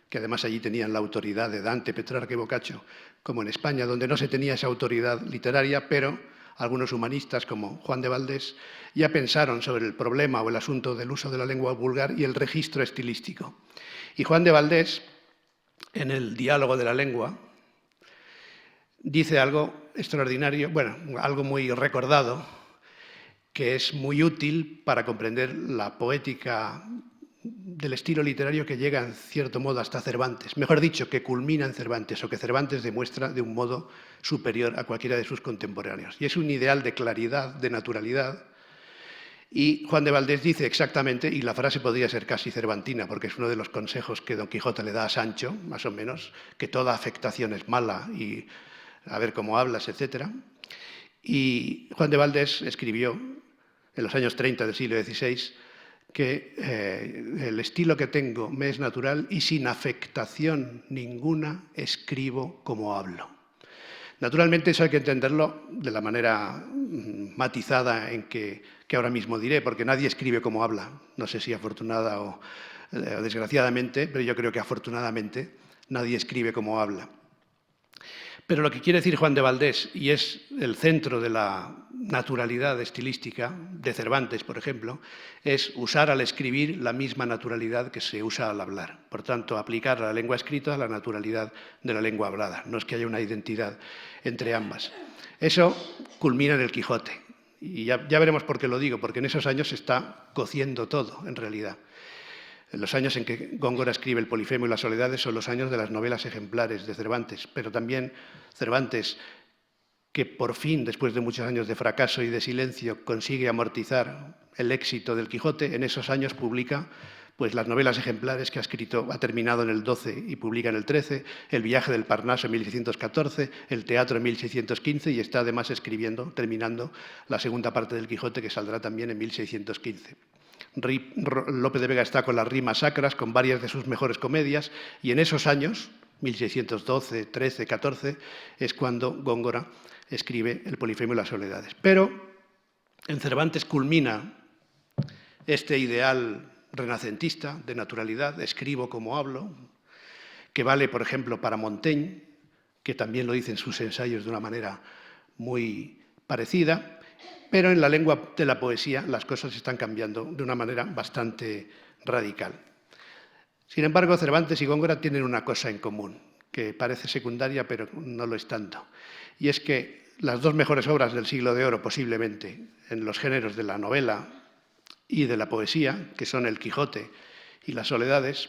que además allí tenían la autoridad de Dante, Petrarca y Boccaccio, como en España, donde no se tenía esa autoridad literaria, pero algunos humanistas, como Juan de Valdés, ya pensaron sobre el problema o el asunto del uso de la lengua vulgar y el registro estilístico. Y Juan de Valdés, en el Diálogo de la lengua, dice algo extraordinario, bueno, algo muy recordado, que es muy útil para comprender la poética del estilo literario que llega en cierto modo hasta Cervantes, mejor dicho, que culmina en Cervantes o que Cervantes demuestra de un modo superior a cualquiera de sus contemporáneos. Y es un ideal de claridad, de naturalidad. Y Juan de Valdés dice exactamente, y la frase podría ser casi cervantina, porque es uno de los consejos que Don Quijote le da a Sancho, más o menos, que toda afectación es mala y a ver cómo hablas, etc. Y Juan de Valdés escribió en los años 30 del siglo XVI que el estilo que tengo me es natural y sin afectación ninguna escribo como hablo. Naturalmente eso hay que entenderlo de la manera matizada en que ahora mismo diré, porque nadie escribe como habla. No sé si afortunada o desgraciadamente, pero yo creo que afortunadamente nadie escribe como habla. Pero lo que quiere decir Juan de Valdés, y es el centro de la naturalidad estilística de Cervantes, por ejemplo, es usar al escribir la misma naturalidad que se usa al hablar. Por tanto, aplicar a la lengua escrita a la naturalidad de la lengua hablada. No es que haya una identidad entre ambas. Eso culmina en el Quijote. Y ya veremos por qué lo digo, porque en esos años se está cociendo todo, en realidad. Los años en que Góngora escribe El Polifemo y las Soledades son los años de las novelas ejemplares de Cervantes, pero también Cervantes, que por fin, después de muchos años de fracaso y de silencio, consigue amortizar el éxito del Quijote, en esos años publica pues, las novelas ejemplares que ha escrito, ha terminado en el 12 y publica en el 13, El viaje del Parnaso en 1614, El teatro en 1615 y está además escribiendo, terminando la segunda parte del Quijote que saldrá también en 1615. Lope de Vega está con las rimas sacras, con varias de sus mejores comedias, y en esos años, 1612, 13, 14, es cuando Góngora escribe El Polifemo y las Soledades. Pero en Cervantes culmina este ideal renacentista de naturalidad, escribo como hablo, que vale, por ejemplo, para Montaigne, que también lo dice en sus ensayos de una manera muy parecida. Pero en la lengua de la poesía las cosas están cambiando de una manera bastante radical. Sin embargo, Cervantes y Góngora tienen una cosa en común, que parece secundaria, pero no lo es tanto. Y es que las dos mejores obras del siglo de oro, posiblemente, en los géneros de la novela y de la poesía, que son El Quijote y Las Soledades,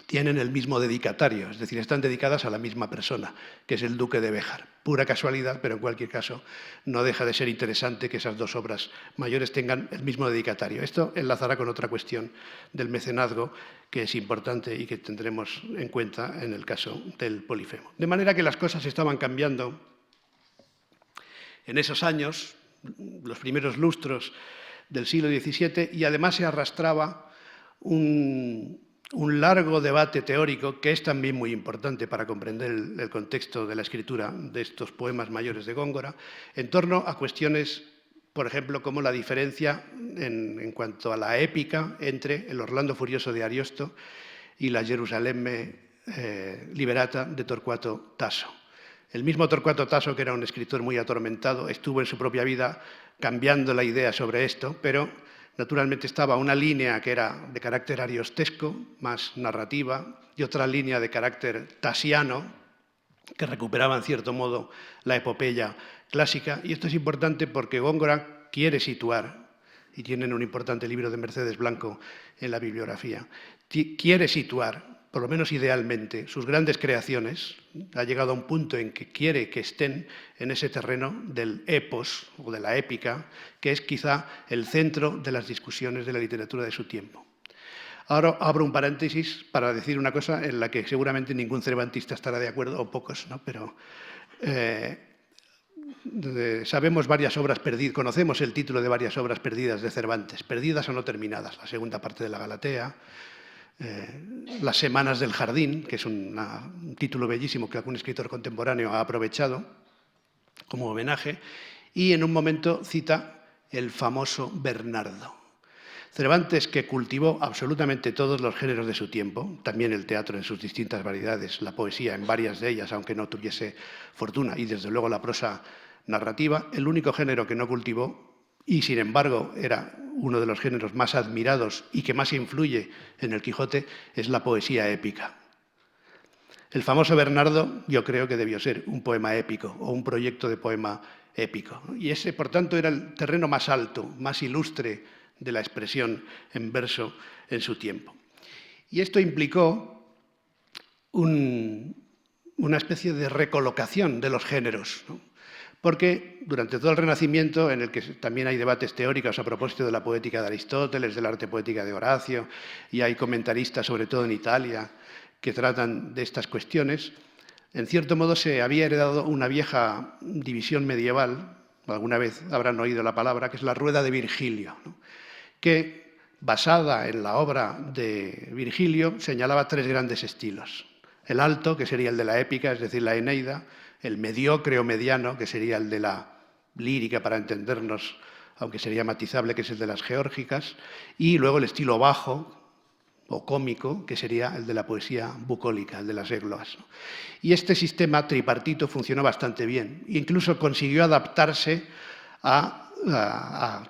tienen el mismo dedicatario, es decir, están dedicadas a la misma persona, que es el duque de Béjar. Pura casualidad, pero en cualquier caso no deja de ser interesante que esas dos obras mayores tengan el mismo dedicatario. Esto enlazará con otra cuestión del mecenazgo que es importante y que tendremos en cuenta en el caso del Polifemo. De manera que las cosas estaban cambiando en esos años, los primeros lustros del siglo XVII, y además se arrastraba un largo debate teórico que es también muy importante para comprender el contexto de la escritura de estos poemas mayores de Góngora, en torno a cuestiones, por ejemplo, como la diferencia en cuanto a la épica entre el Orlando Furioso de Ariosto y la Gerusalemme Liberata de Torquato Tasso. El mismo Torquato Tasso, que era un escritor muy atormentado, estuvo en su propia vida cambiando la idea sobre esto, pero naturalmente estaba una línea que era de carácter ariostesco, más narrativa, y otra línea de carácter tasiano, que recuperaba en cierto modo la epopeya clásica. Y esto es importante porque Góngora quiere situar, y tienen un importante libro de Mercedes Blanco en la bibliografía, quiere situar, por lo menos idealmente, sus grandes creaciones. Ha llegado a un punto en que quiere que estén en ese terreno del epos o de la épica, que es quizá el centro de las discusiones de la literatura de su tiempo. Ahora abro un paréntesis para decir una cosa en la que seguramente ningún cervantista estará de acuerdo, o pocos, ¿no? Pero sabemos varias obras perdidas, conocemos el título de varias obras perdidas de Cervantes, perdidas o no terminadas, la segunda parte de la Galatea, Las Semanas del Jardín, que es un título bellísimo que algún escritor contemporáneo ha aprovechado como homenaje, y en un momento cita el famoso Bernardo. Cervantes, que cultivó absolutamente todos los géneros de su tiempo, también el teatro en sus distintas variedades, la poesía en varias de ellas, aunque no tuviese fortuna, y desde luego la prosa narrativa, el único género que no cultivó, y sin embargo era uno de los géneros más admirados y que más influye en el Quijote, es la poesía épica. El famoso Bernardo yo creo que debió ser un poema épico o un proyecto de poema épico. Y ese, por tanto, era el terreno más alto, más ilustre de la expresión en verso en su tiempo. Y esto implicó una especie de recolocación de los géneros, ¿no? Porque durante todo el Renacimiento, en el que también hay debates teóricos a propósito de la poética de Aristóteles, del arte poética de Horacio, y hay comentaristas, sobre todo en Italia, que tratan de estas cuestiones, en cierto modo se había heredado una vieja división medieval, alguna vez habrán oído la palabra, que es la rueda de Virgilio, ¿no? Que, basada en la obra de Virgilio, señalaba tres grandes estilos. El alto, que sería el de la épica, es decir, la Eneida; el mediocre o mediano, que sería el de la lírica, para entendernos, aunque sería matizable, que es el de las geórgicas; y luego el estilo bajo o cómico, que sería el de la poesía bucólica, el de las églogas. Y este sistema tripartito funcionó bastante bien. Incluso consiguió adaptarse a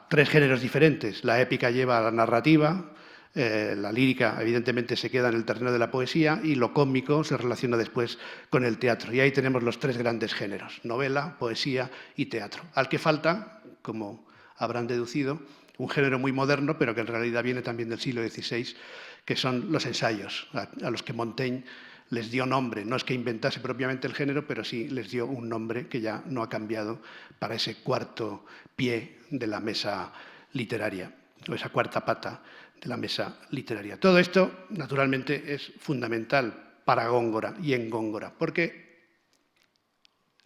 tres géneros diferentes. La épica lleva a la narrativa, la lírica evidentemente se queda en el terreno de la poesía y lo cómico se relaciona después con el teatro. Y ahí tenemos los tres grandes géneros: novela, poesía y teatro. Al que falta, como habrán deducido, un género muy moderno, pero que en realidad viene también del siglo XVI, que son los ensayos, a los que Montaigne les dio nombre. No es que inventase propiamente el género, pero sí les dio un nombre que ya no ha cambiado para ese cuarto pie de la mesa literaria, o esa cuarta pata de la mesa literaria. Todo esto, naturalmente, es fundamental para Góngora y en Góngora, porque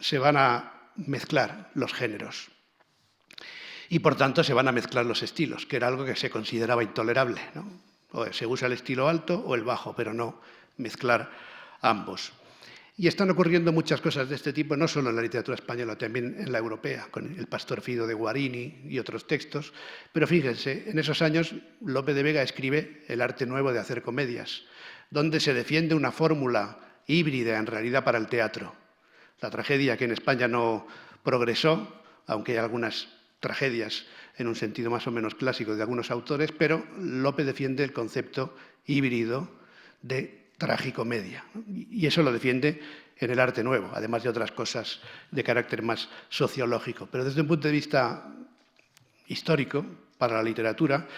se van a mezclar los géneros y, por tanto, se van a mezclar los estilos, que era algo que se consideraba intolerable, ¿no? O se usa el estilo alto o el bajo, pero no mezclar ambos. Y están ocurriendo muchas cosas de este tipo, no solo en la literatura española, también en la europea, con el Pastor Fido de Guarini y otros textos. Pero fíjense, en esos años Lope de Vega escribe El arte nuevo de hacer comedias, donde se defiende una fórmula híbrida en realidad para el teatro. La tragedia, que en España no progresó, aunque hay algunas tragedias en un sentido más o menos clásico de algunos autores, pero Lope defiende el concepto híbrido de tragicomedia, ¿no? Y eso lo defiende en el arte nuevo, además de otras cosas de carácter más sociológico. Pero desde un punto de vista histórico, para la literatura,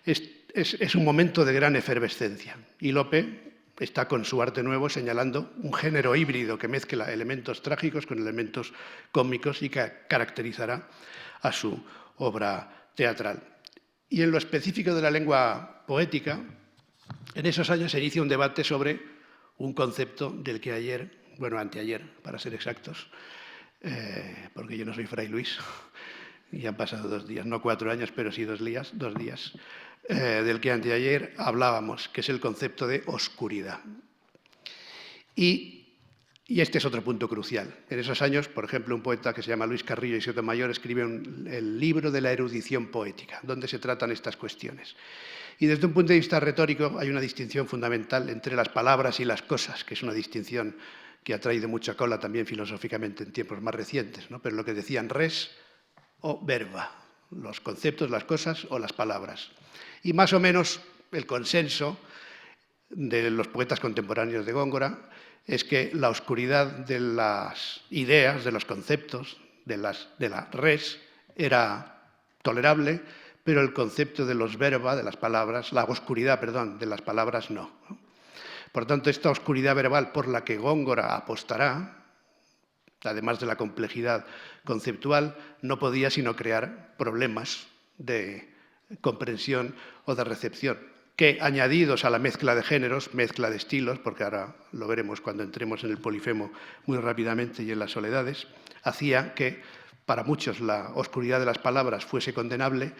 es un momento de gran efervescencia. Y Lope está con su arte nuevo señalando un género híbrido que mezcla elementos trágicos con elementos cómicos y que caracterizará a su obra teatral. Y en lo específico de la lengua poética, en esos años se inicia un debate sobre un concepto del que ayer, bueno, anteayer, para ser exactos, porque yo no soy Fray Luis, y han pasado 2 días, no 4 años, pero sí 2 días, del que anteayer hablábamos, que es el concepto de oscuridad. Y este es otro punto crucial. En esos años, por ejemplo, un poeta que se llama Luis Carrillo y Sotomayor escribe el libro de la erudición poética, donde se tratan estas cuestiones. Y desde un punto de vista retórico hay una distinción fundamental entre las palabras y las cosas, que es una distinción que ha traído mucha cola también filosóficamente en tiempos más recientes, ¿no? Pero lo que decían res o verba, los conceptos, las cosas o las palabras. Y más o menos el consenso de los poetas contemporáneos de Góngora es que la oscuridad de las ideas, de los conceptos, de la res, era tolerable, pero el concepto de los verba, de las palabras, la oscuridad, perdón, de las palabras no. Por tanto, esta oscuridad verbal por la que Góngora apostará, además de la complejidad conceptual, no podía sino crear problemas de comprensión o de recepción, que añadidos a la mezcla de géneros, mezcla de estilos, porque ahora lo veremos cuando entremos en el polifemo muy rápidamente y en las soledades, hacía que para muchos la oscuridad de las palabras fuese condenable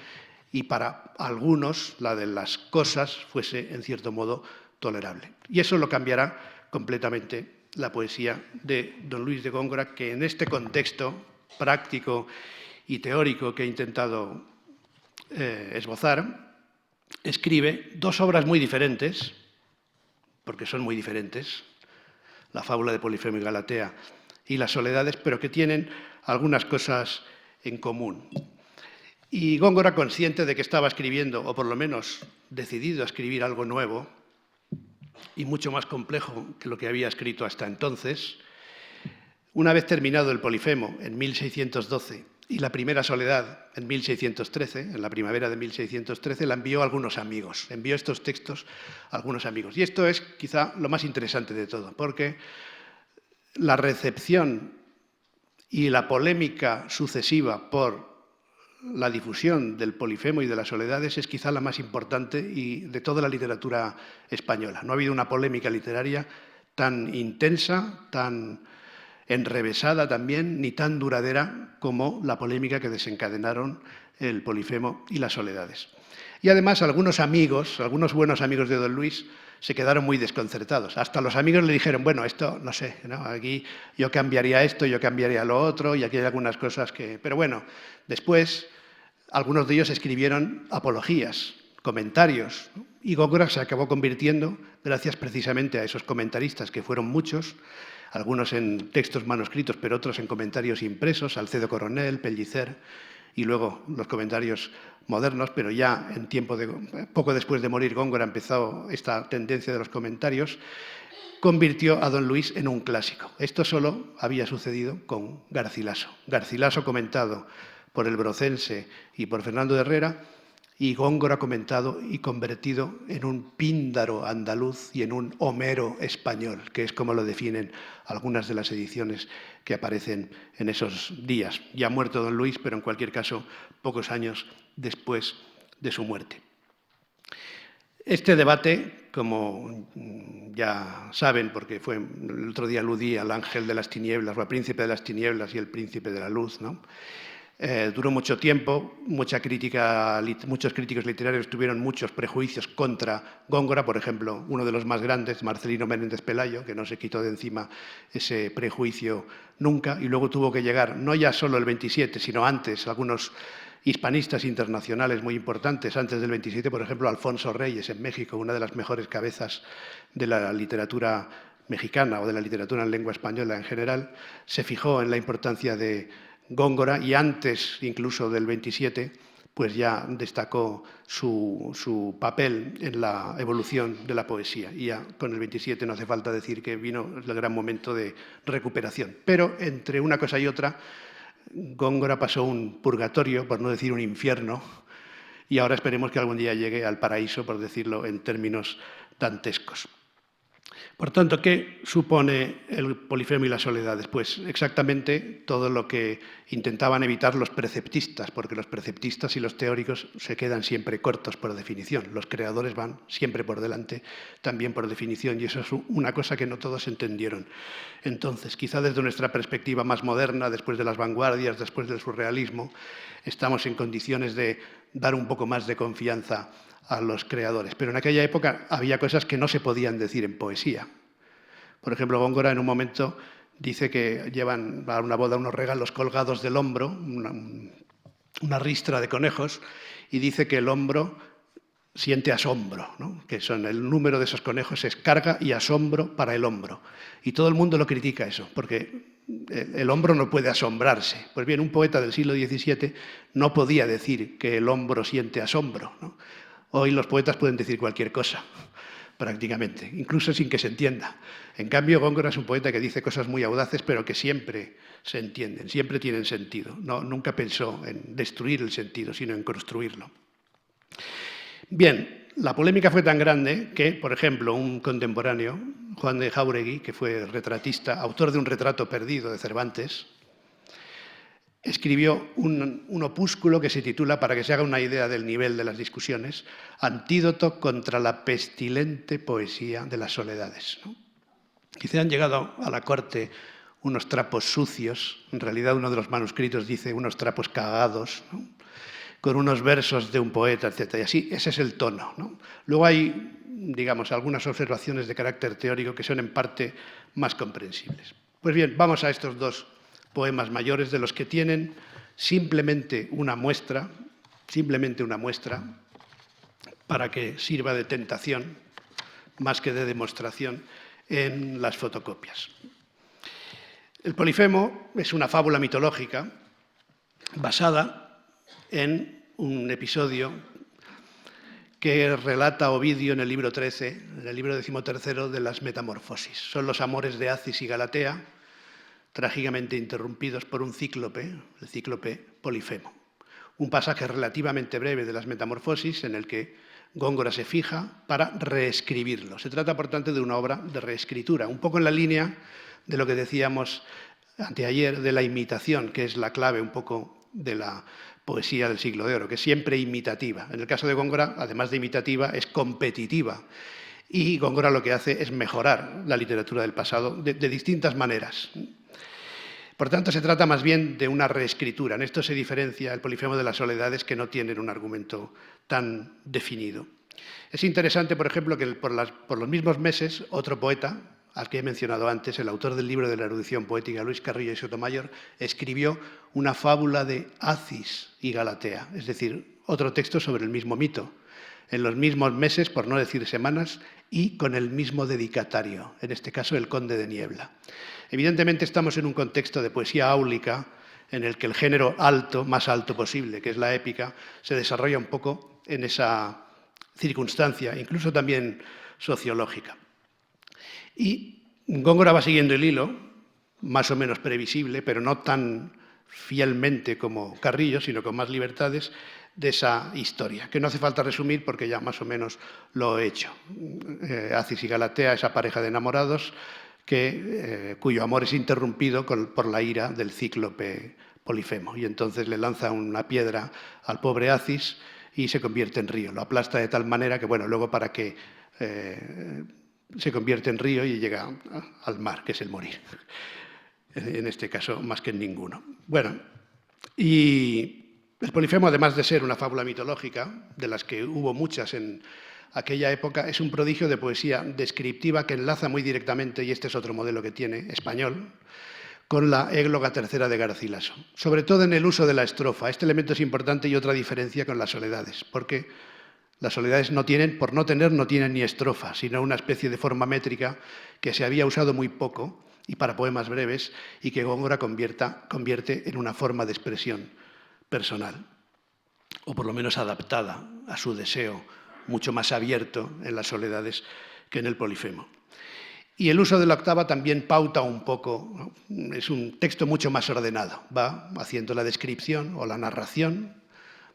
y para algunos la de las cosas fuese, en cierto modo, tolerable. Y eso lo cambiará completamente la poesía de don Luis de Góngora, que en este contexto práctico y teórico que he intentado esbozar, escribe 2 obras muy diferentes, porque son muy diferentes, la fábula de Polifemo y Galatea y las soledades, pero que tienen algunas cosas en común. Y Góngora, consciente de que estaba escribiendo, o por lo menos decidido a escribir algo nuevo y mucho más complejo que lo que había escrito hasta entonces, una vez terminado el Polifemo en 1612 y la primera soledad en 1613, en la primavera de 1613, la envió a algunos amigos, envió estos textos a algunos amigos. Y esto es quizá lo más interesante de todo, porque la recepción y la polémica sucesiva por la difusión del Polifemo y de las soledades es quizá la más importante y de toda la literatura española. No ha habido una polémica literaria tan intensa, tan enrevesada también, ni tan duradera como la polémica que desencadenaron el Polifemo y las soledades. Y además algunos amigos, algunos buenos amigos de don Luis, se quedaron muy desconcertados. Hasta los amigos le dijeron, bueno, esto, no sé, ¿no? Aquí yo cambiaría esto, yo cambiaría lo otro, y aquí hay algunas cosas que... Pero bueno, después algunos de ellos escribieron apologías, comentarios, y Góngora se acabó convirtiendo, gracias precisamente a esos comentaristas, que fueron muchos, algunos en textos manuscritos, pero otros en comentarios impresos, Salcedo Coronel, Pellicer, y luego los comentarios modernos, pero ya en poco después de morir Góngora empezó esta tendencia de los comentarios, convirtió a don Luis en un clásico. Esto solo había sucedido con Garcilaso. Garcilaso comentado por el Brocense y por Fernando de Herrera, y Góngora comentado y convertido en un Píndaro andaluz y en un Homero español, que es como lo definen algunas de las ediciones que aparecen en esos días. Ya muerto don Luis, pero en cualquier caso, pocos años después de su muerte. Este debate, como ya saben, porque el otro día aludí al ángel de las tinieblas, o al príncipe de las tinieblas y el príncipe de la luz, ¿no? Duró mucho tiempo, muchos críticos literarios tuvieron muchos prejuicios contra Góngora, por ejemplo, uno de los más grandes, Marcelino Menéndez Pelayo, que no se quitó de encima ese prejuicio nunca, y luego tuvo que llegar, no ya solo el 27, sino antes, algunos hispanistas internacionales muy importantes, antes del 27, por ejemplo, Alfonso Reyes en México, una de las mejores cabezas de la literatura mexicana o de la literatura en lengua española en general, se fijó en la importancia de Góngora y antes incluso del 27, pues ya destacó su papel en la evolución de la poesía. Y ya con el 27 no hace falta decir que vino el gran momento de recuperación. Pero entre una cosa y otra, Góngora pasó un purgatorio, por no decir un infierno, y ahora esperemos que algún día llegue al paraíso, por decirlo en términos dantescos. Por tanto, ¿qué supone el Polifemo y las soledades? Pues exactamente todo lo que intentaban evitar los preceptistas, porque los preceptistas y los teóricos se quedan siempre cortos por definición. Los creadores van siempre por delante, también por definición, y eso es una cosa que no todos entendieron. Entonces, quizá desde nuestra perspectiva más moderna, después de las vanguardias, después del surrealismo, estamos en condiciones de dar un poco más de confianza a los creadores. Pero en aquella época había cosas que no se podían decir en poesía. Por ejemplo, Góngora en un momento dice que llevan a una boda unos regalos colgados del hombro, una ristra de conejos, y dice que el hombro siente asombro, ¿no? Que son el número de esos conejos es carga y asombro para el hombro. Y todo el mundo lo critica eso, porque el hombro no puede asombrarse. Pues bien, un poeta del siglo XVII no podía decir que el hombro siente asombro, ¿no? Hoy los poetas pueden decir cualquier cosa, prácticamente, incluso sin que se entienda. En cambio, Góngora es un poeta que dice cosas muy audaces, pero que siempre se entienden, siempre tienen sentido. Nunca pensó en destruir el sentido, sino en construirlo. Bien, la polémica fue tan grande que, por ejemplo, un contemporáneo, Juan de Jáuregui, que fue retratista, autor de un retrato perdido de Cervantes, escribió un opúsculo que se titula, para que se haga una idea del nivel de las discusiones, Antídoto contra la pestilente poesía de las soledades, ¿no? Quizá han llegado a la corte unos trapos sucios, en realidad uno de los manuscritos dice unos trapos cagados, ¿no? Con unos versos de un poeta, etc. Y así, ese es el tono, ¿no? Luego hay, digamos, algunas observaciones de carácter teórico que son en parte más comprensibles. Pues bien, vamos a estos dos poemas mayores de los que tienen simplemente una muestra para que sirva de tentación, más que de demostración, en las fotocopias. El Polifemo es una fábula mitológica basada en un episodio que relata Ovidio en el libro 13, en el libro 13 de las Metamorfosis. Son los amores de Acis y Galatea, trágicamente interrumpidos por un cíclope, el cíclope Polifemo. Un pasaje relativamente breve de las Metamorfosis en el que Góngora se fija para reescribirlo. Se trata, por tanto, de una obra de reescritura, un poco en la línea de lo que decíamos anteayer de la imitación, que es la clave un poco de la poesía del siglo de oro, que es siempre imitativa. En el caso de Góngora, además de imitativa, es competitiva. Y Góngora lo que hace es mejorar la literatura del pasado de distintas maneras. Por tanto, se trata más bien de una reescritura. En esto se diferencia el Polifemo de las soledades, que no tienen un argumento tan definido. Es interesante, por ejemplo, que por los mismos meses, otro poeta, al que he mencionado antes, el autor del libro de la erudición poética, Luis Carrillo y Sotomayor, escribió una fábula de Acis y Galatea, es decir, otro texto sobre el mismo mito, en los mismos meses, por no decir semanas, y con el mismo dedicatario, en este caso el Conde de Niebla. Evidentemente estamos en un contexto de poesía áulica en el que el género alto, más alto posible, que es la épica, se desarrolla un poco en esa circunstancia, incluso también sociológica. Y Góngora va siguiendo el hilo, más o menos previsible, pero no tan fielmente como Carrillo, sino con más libertades, de esa historia, que no hace falta resumir porque ya más o menos lo he hecho. Acis y Galatea, esa pareja de enamorados, cuyo amor es interrumpido por la ira del cíclope Polifemo. Y entonces le lanza una piedra al pobre Acis y se convierte en río. Lo aplasta de tal manera que, bueno, luego para que se convierte en río y llega al mar, que es el morir. En este caso, más que en ninguno. Bueno, y el Polifemo, además de ser una fábula mitológica, de las que hubo muchas en aquella época, es un prodigio de poesía descriptiva que enlaza muy directamente, y este es otro modelo que tiene, español, con la égloga tercera de Garcilaso. Sobre todo en el uso de la estrofa. Este elemento es importante y otra diferencia con las soledades, porque las soledades no tienen, por no tener, no tienen ni estrofa, sino una especie de forma métrica que se había usado muy poco y para poemas breves, y que Góngora convierte en una forma de expresión personal, o por lo menos adaptada a su deseo, mucho más abierto en las soledades que en el Polifemo. Y el uso de la octava también pauta un poco, ¿no? Es un texto mucho más ordenado, va haciendo la descripción o la narración,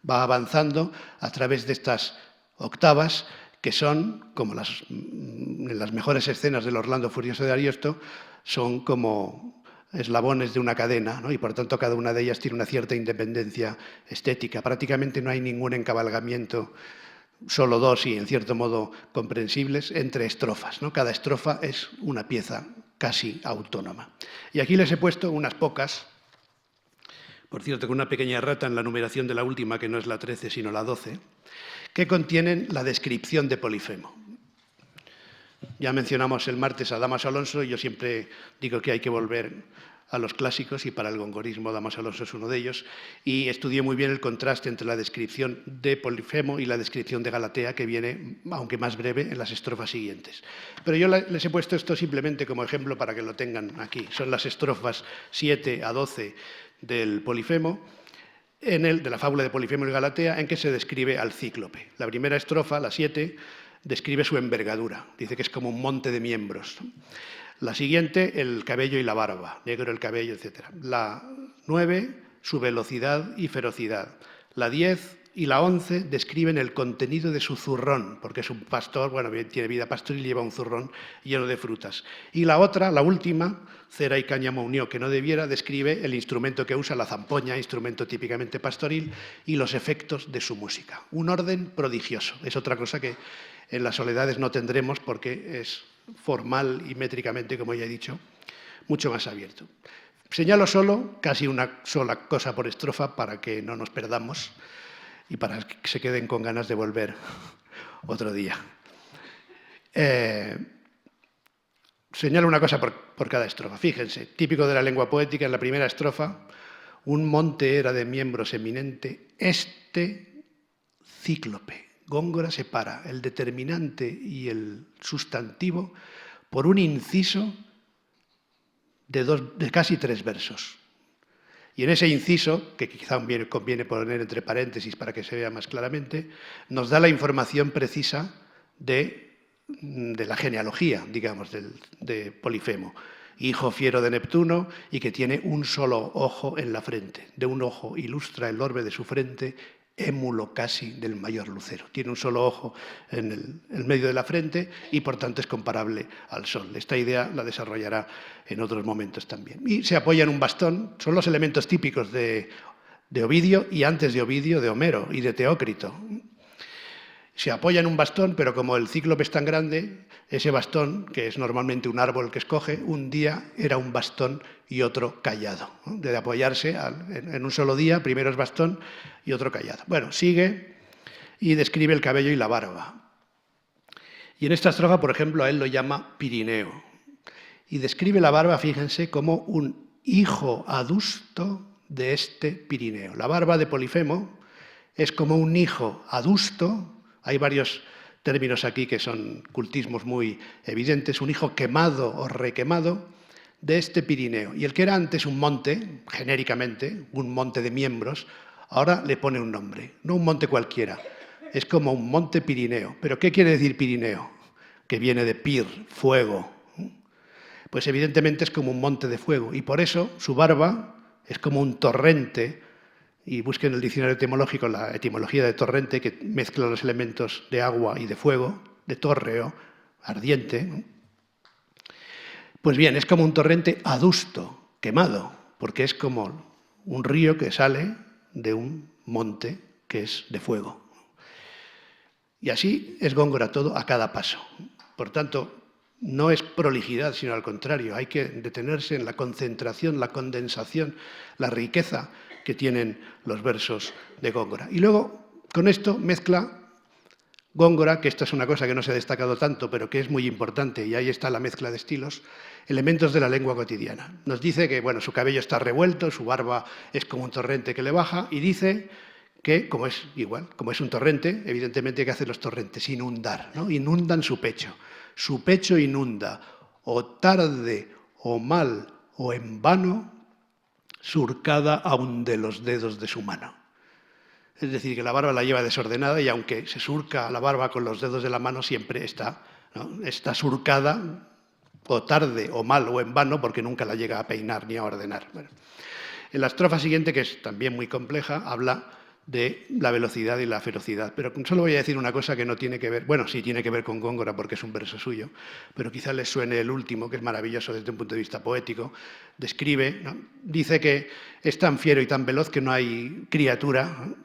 va avanzando a través de estas octavas que son, como en las mejores escenas del Orlando Furioso de Ariosto, son como eslabones de una cadena, ¿no? Y por tanto cada una de ellas tiene una cierta independencia estética. Prácticamente no hay ningún encabalgamiento, solo dos y en cierto modo comprensibles, entre estrofas, ¿no? Cada estrofa es una pieza casi autónoma. Y aquí les he puesto unas pocas, por cierto, con una pequeña errata en la numeración de la última, que no es la 13 sino la 12, que contienen la descripción de Polifemo. Ya mencionamos el martes a Dámaso Alonso, y yo siempre digo que hay que volver a los clásicos, y para el gongorismo Dámaso Alonso es uno de ellos, y estudié muy bien el contraste entre la descripción de Polifemo y la descripción de Galatea, que viene, aunque más breve, en las estrofas siguientes. Pero yo les he puesto esto simplemente como ejemplo para que lo tengan aquí. Son las estrofas 7 a 12 del Polifemo, de la fábula de Polifemo y Galatea, en que se describe al cíclope. La primera estrofa, la 7, describe su envergadura. Dice que es como un monte de miembros. La siguiente, el cabello y la barba, negro el cabello, etc. La 9, su velocidad y ferocidad. La 10 y la 11 describen el contenido de su zurrón, porque es un pastor, bueno, tiene vida pastoril y lleva un zurrón lleno de frutas. Y la otra, la última, cera y cáñamo unió, que no debiera, describe el instrumento que usa, la zampoña, instrumento típicamente pastoril, y los efectos de su música. Un orden prodigioso. Es otra cosa que en las soledades no tendremos, porque es formal y métricamente, como ya he dicho, mucho más abierto. Señalo solo, casi una sola cosa por estrofa, para que no nos perdamos y para que se queden con ganas de volver otro día. Señalo una cosa por cada estrofa. Fíjense, típico de la lengua poética, en la primera estrofa, un monte era de miembros eminente, este cíclope. Góngora separa el determinante y el sustantivo por un inciso de casi 3 versos. Y en ese inciso, que quizá conviene poner entre paréntesis para que se vea más claramente, nos da la información precisa de la genealogía, digamos, de Polifemo. Hijo fiero de Neptuno y que tiene un solo ojo en la frente. De un ojo ilustra el orbe de su frente, émulo casi del mayor lucero. Tiene un solo ojo en el medio de la frente y, por tanto, es comparable al sol. Esta idea la desarrollará en otros momentos también. Y se apoya en un bastón. Son los elementos típicos de Ovidio y, antes de Ovidio, de Homero y de Teócrito. Se apoya en un bastón, pero como el cíclope es tan grande, ese bastón, que es normalmente un árbol que escoge, un día era un bastón y otro cayado, ¿no? De apoyarse en un solo día, primero es bastón y otro cayado. Bueno, sigue y describe el cabello y la barba. Y en esta estrofa, por ejemplo, a él lo llama Pirineo. Y describe la barba, fíjense, como un hijo adusto de este Pirineo. La barba de Polifemo es como un hijo adusto. Hay varios términos aquí que son cultismos muy evidentes. Un hijo quemado o requemado de este Pirineo. Y el que era antes un monte, genéricamente, un monte de miembros, ahora le pone un nombre. No un monte cualquiera. Es como un monte Pirineo. ¿Pero qué quiere decir Pirineo? Que viene de pir, fuego. Pues evidentemente es como un monte de fuego. Y por eso su barba es como un torrente. Y busquen en el diccionario etimológico la etimología de torrente, que mezcla los elementos de agua y de fuego, de tórreo, ardiente, ¿no? Pues bien, es como un torrente adusto, quemado, porque es como un río que sale de un monte que es de fuego. Y así es Góngora todo a cada paso. Por tanto, no es prolijidad, sino al contrario, hay que detenerse en la concentración, la condensación, la riqueza que tienen los versos de Góngora. Y luego, con esto, mezcla Góngora, que esta es una cosa que no se ha destacado tanto, pero que es muy importante, y ahí está la mezcla de estilos, elementos de la lengua cotidiana. Nos dice que, bueno, su cabello está revuelto, su barba es como un torrente que le baja, y dice que, como es igual, como es un torrente, evidentemente, ¿qué hacen los torrentes? Inundar, ¿no? Inundan su pecho. Su pecho inunda, o tarde, o mal, o en vano, surcada aún de los dedos de su mano. Es decir, que la barba la lleva desordenada y aunque se surca la barba con los dedos de la mano, siempre está, ¿no? Está surcada, o tarde, o mal, o en vano, porque nunca la llega a peinar ni a ordenar. Bueno, en la estrofa siguiente, que es también muy compleja, habla de la velocidad y la ferocidad. Pero solo voy a decir una cosa que no tiene que ver, bueno, sí tiene que ver con Góngora porque es un verso suyo, pero quizá les suene el último, que es maravilloso desde un punto de vista poético. Describe, ¿no? Dice que es tan fiero y tan veloz que no hay criatura, ¿no?,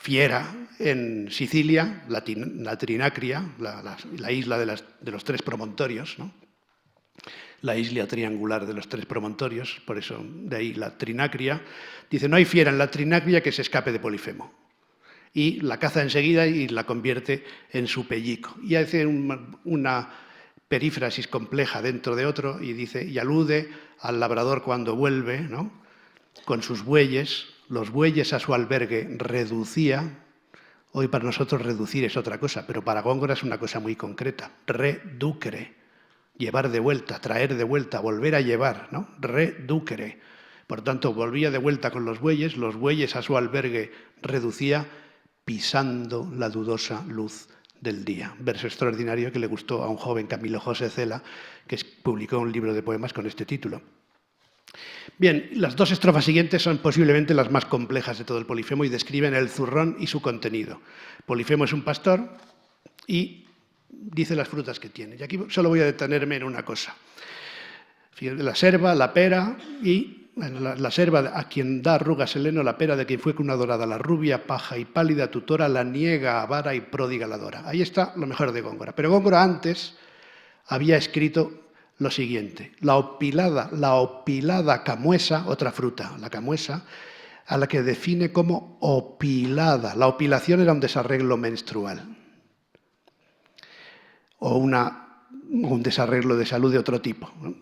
fiera en Sicilia, la Trinacria, la isla de los tres promontorios, ¿no?, la isla triangular de los tres promontorios, por eso de ahí la Trinacria. Dice, no hay fiera en la Trinacria que se escape de Polifemo. Y la caza enseguida y la convierte en su pellico. Y hace una perífrasis compleja dentro de otro y dice, y alude al labrador cuando vuelve, ¿no?, con sus bueyes, los bueyes a su albergue reducía. Hoy para nosotros reducir es otra cosa, pero para Góngora es una cosa muy concreta. Reducere. Llevar de vuelta, traer de vuelta, volver a llevar, ¿no? Reducere. Por tanto, volvía de vuelta con los bueyes a su albergue reducía, pisando la dudosa luz del día. Verso extraordinario que le gustó a un joven Camilo José Cela, que publicó un libro de poemas con este título. Bien, las dos estrofas siguientes son posiblemente las más complejas de todo el Polifemo y describen el zurrón y su contenido. Polifemo es un pastor y dice las frutas que tiene. Y aquí solo voy a detenerme en una cosa. Fíjense, la serva, la pera y la serva a quien da arrugas el heno, la pera de quien fue cuna dorada, la rubia, paja y pálida tutora, la niega, avara y pródiga la dora. Ahí está lo mejor de Góngora. Pero Góngora antes había escrito lo siguiente. La opilada camuesa, otra fruta, la camuesa, a la que define como opilada. La opilación era un desarreglo menstrual o un desarreglo de salud de otro tipo, ¿no?,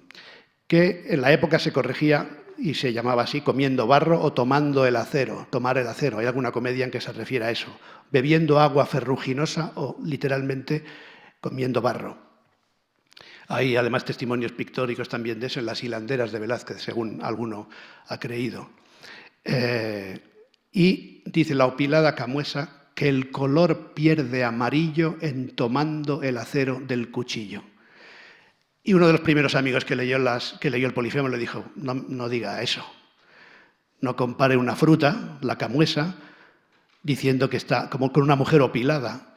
que en la época se corregía y se llamaba así, comiendo barro o tomando el acero, tomar el acero. Hay alguna comedia en que se refiere a eso, bebiendo agua ferruginosa o literalmente comiendo barro. Hay además testimonios pictóricos también de eso en las hilanderas de Velázquez, según alguno ha creído. Y dice la opilada camuesa que el color pierde amarillo en tomando el acero del cuchillo. Y uno de los primeros amigos que leyó el Polifemo le dijo, no diga eso, no compare una fruta, la camuesa, diciendo que está como con una mujer opilada.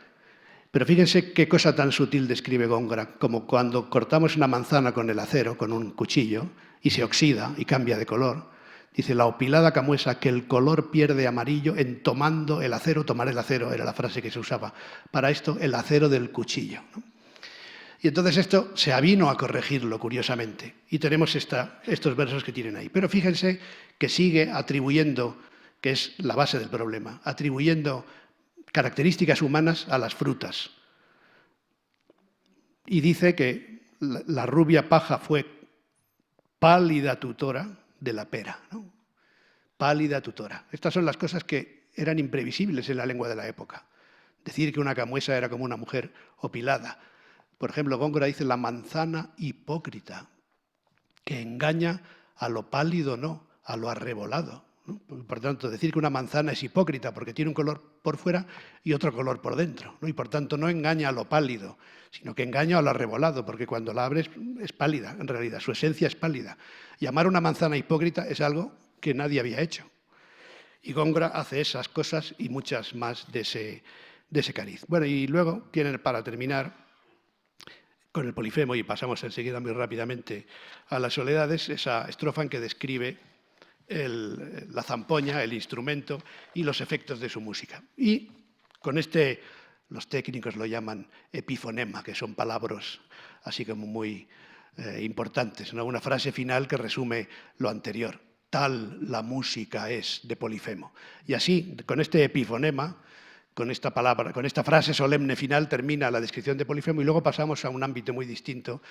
Pero fíjense qué cosa tan sutil describe Góngora, como cuando cortamos una manzana con el acero, con un cuchillo, y se oxida y cambia de color. Dice, la opilada camuesa que el color pierde amarillo en tomando el acero. Tomar el acero era la frase que se usaba para esto, el acero del cuchillo, ¿no? Y entonces esto se avino a corregirlo, curiosamente. Y tenemos estos versos que tienen ahí. Pero fíjense que sigue atribuyendo, que es la base del problema, atribuyendo características humanas a las frutas. Y dice que la rubia paja fue pálida tutora de la pera, ¿no? Pálida tutora. Estas son las cosas que eran imprevisibles en la lengua de la época. Decir que una camuesa era como una mujer opilada. Por ejemplo, Góngora dice la manzana hipócrita, que engaña a lo pálido, no, a lo arrebolado, ¿no? Por tanto, decir que una manzana es hipócrita porque tiene un color por fuera y otro color por dentro, ¿no? Y por tanto no engaña a lo pálido, sino que engaña a lo arrebolado, porque cuando la abres es pálida, en realidad, su esencia es pálida. Llamar a una manzana hipócrita es algo que nadie había hecho. Y Góngora hace esas cosas y muchas más de ese cariz. Bueno, y luego tienen, para terminar, con el Polifemo, y pasamos enseguida muy rápidamente a las soledades, esa estrofa en que describe la zampoña, el instrumento y los efectos de su música. Y con los técnicos lo llaman epifonema, que son palabras así como muy importantes, ¿no? Una frase final que resume lo anterior. Tal la música es de Polifemo. Y así, con este epifonema, con esta frase solemne final termina la descripción de Polifemo y luego pasamos a un ámbito muy distinto,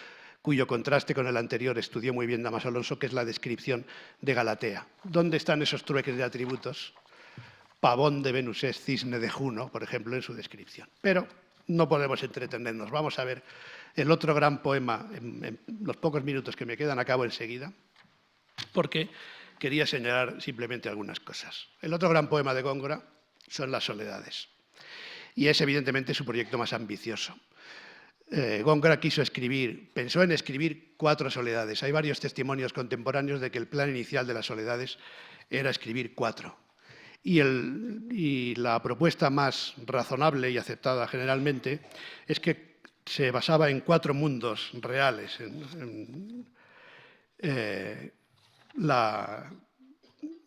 cuyo contraste con el anterior estudió muy bien Damaso Alonso, que es la descripción de Galatea. ¿Dónde están esos trueques de atributos? Pavón de Venus es cisne de Juno, por ejemplo, en su descripción. Pero no podemos entretenernos. Vamos a ver el otro gran poema, en los pocos minutos que me quedan, acabo enseguida, porque quería señalar simplemente algunas cosas. El otro gran poema de Góngora son las soledades. Y es evidentemente su proyecto más ambicioso. Góngora pensó en escribir 4 soledades. Hay varios testimonios contemporáneos de que el plan inicial de las soledades era escribir 4. Y la propuesta más razonable y aceptada generalmente es que se basaba en 4 mundos reales.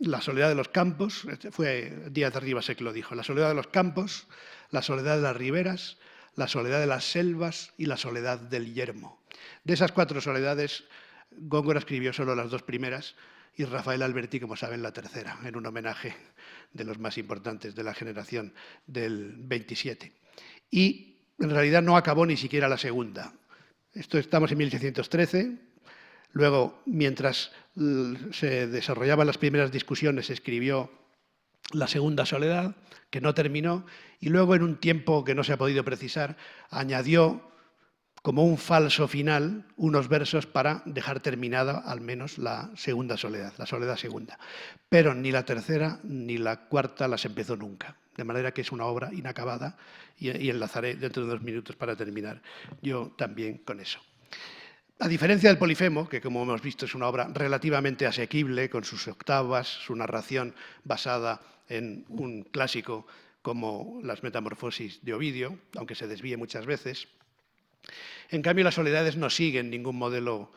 La soledad de los campos, fue Díaz de Ribas que lo dijo, la soledad de los campos, la soledad de las riberas, la soledad de las selvas y la soledad del yermo. De esas 4 soledades, Góngora escribió solo las 2 primeras y Rafael Alberti, como saben, la tercera, en un homenaje de los más importantes de la generación del 27. Y en realidad no acabó ni siquiera la segunda. Estamos en 1613. Luego, mientras se desarrollaban las primeras discusiones, escribió La segunda soledad, que no terminó, y luego, en un tiempo que no se ha podido precisar, añadió como un falso final unos versos para dejar terminada al menos la segunda soledad, la soledad segunda. Pero ni la tercera ni la cuarta las empezó nunca, de manera que es una obra inacabada y enlazaré dentro de 2 minutos para terminar yo también con eso. A diferencia del Polifemo, que como hemos visto es una obra relativamente asequible, con sus octavas, su narración basada en un clásico como las Metamorfosis de Ovidio, aunque se desvíe muchas veces. En cambio, las soledades no siguen ningún modelo,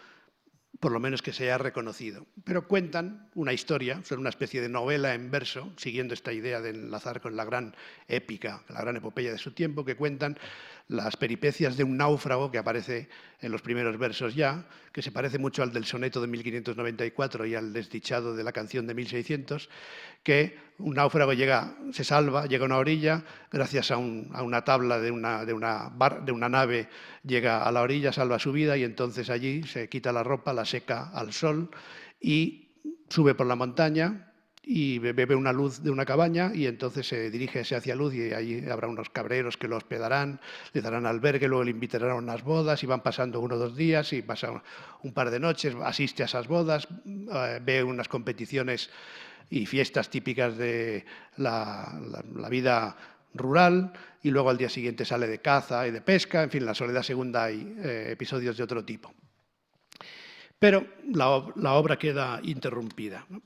por lo menos que se haya reconocido, pero cuentan una historia, son una especie de novela en verso, siguiendo esta idea de enlazar con la gran épica, la gran epopeya de su tiempo, que cuentan las peripecias de un náufrago que aparece en los primeros versos ya, que se parece mucho al del soneto de 1594 y al desdichado de la canción de 1600, que un náufrago se salva, llega a una orilla, gracias a una tabla de una nave, llega a la orilla, salva su vida y entonces allí se quita la ropa, la seca al sol y sube por la montaña y bebe una luz de una cabaña y entonces se dirige hacia luz y allí habrá unos cabreros que lo hospedarán, le darán albergue, luego le invitarán a unas bodas y van pasando 1 o 2 días y pasa un par de noches, asiste a esas bodas, ve unas competiciones y fiestas típicas de la vida rural y luego al día siguiente sale de caza y de pesca, en fin, en la soledad segunda hay episodios de otro tipo. Pero la obra queda interrumpida, ¿no?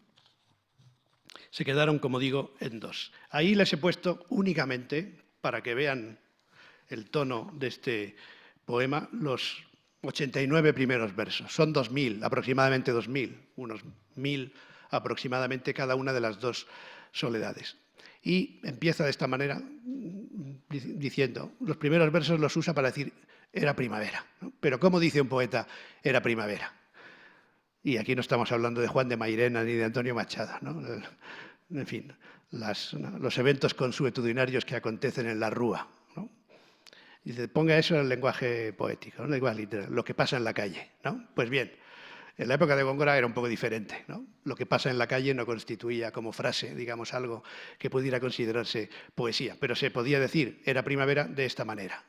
Se quedaron, como digo, en 2. Ahí les he puesto únicamente, para que vean el tono de este poema, los 89 primeros versos. Son 2.000, aproximadamente 2.000, unos 1.000 aproximadamente cada una de las 2 soledades. Y empieza de esta manera diciendo, los primeros versos los usa para decir, era primavera, ¿no? Pero ¿cómo dice un poeta, era primavera? Y aquí no estamos hablando de Juan de Mairena ni de Antonio Machado, ¿no? En fin, los eventos consuetudinarios que acontecen en la rúa, ¿no? Dice, ponga eso en el lenguaje poético, en el lenguaje literario, lo que pasa en la calle, ¿no? Pues bien, en la época de Góngora era un poco diferente, ¿no? Lo que pasa en la calle no constituía como frase, digamos, algo que pudiera considerarse poesía, pero se podía decir, era primavera de esta manera.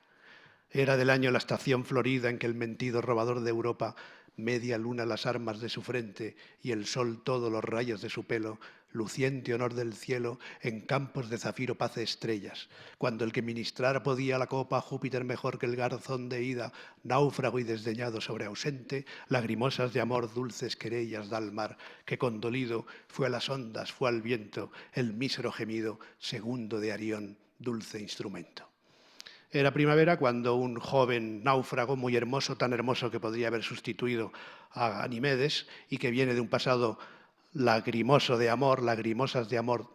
Era del año la estación florida en que el mentido robador de Europa, media luna las armas de su frente y el sol todos los rayos de su pelo, luciente honor del cielo, en campos de zafiro paz estrellas, cuando el que ministrar podía la copa a Júpiter mejor que el garzón de ida, náufrago y desdeñado sobre ausente, lagrimosas de amor dulces querellas da al mar, que condolido fue a las ondas, fue al viento, el mísero gemido, segundo de Arión, dulce instrumento. Era primavera cuando un joven náufrago muy hermoso, tan hermoso que podría haber sustituido a Ganimedes y que viene de un pasado lagrimoso de amor, lagrimosas de amor,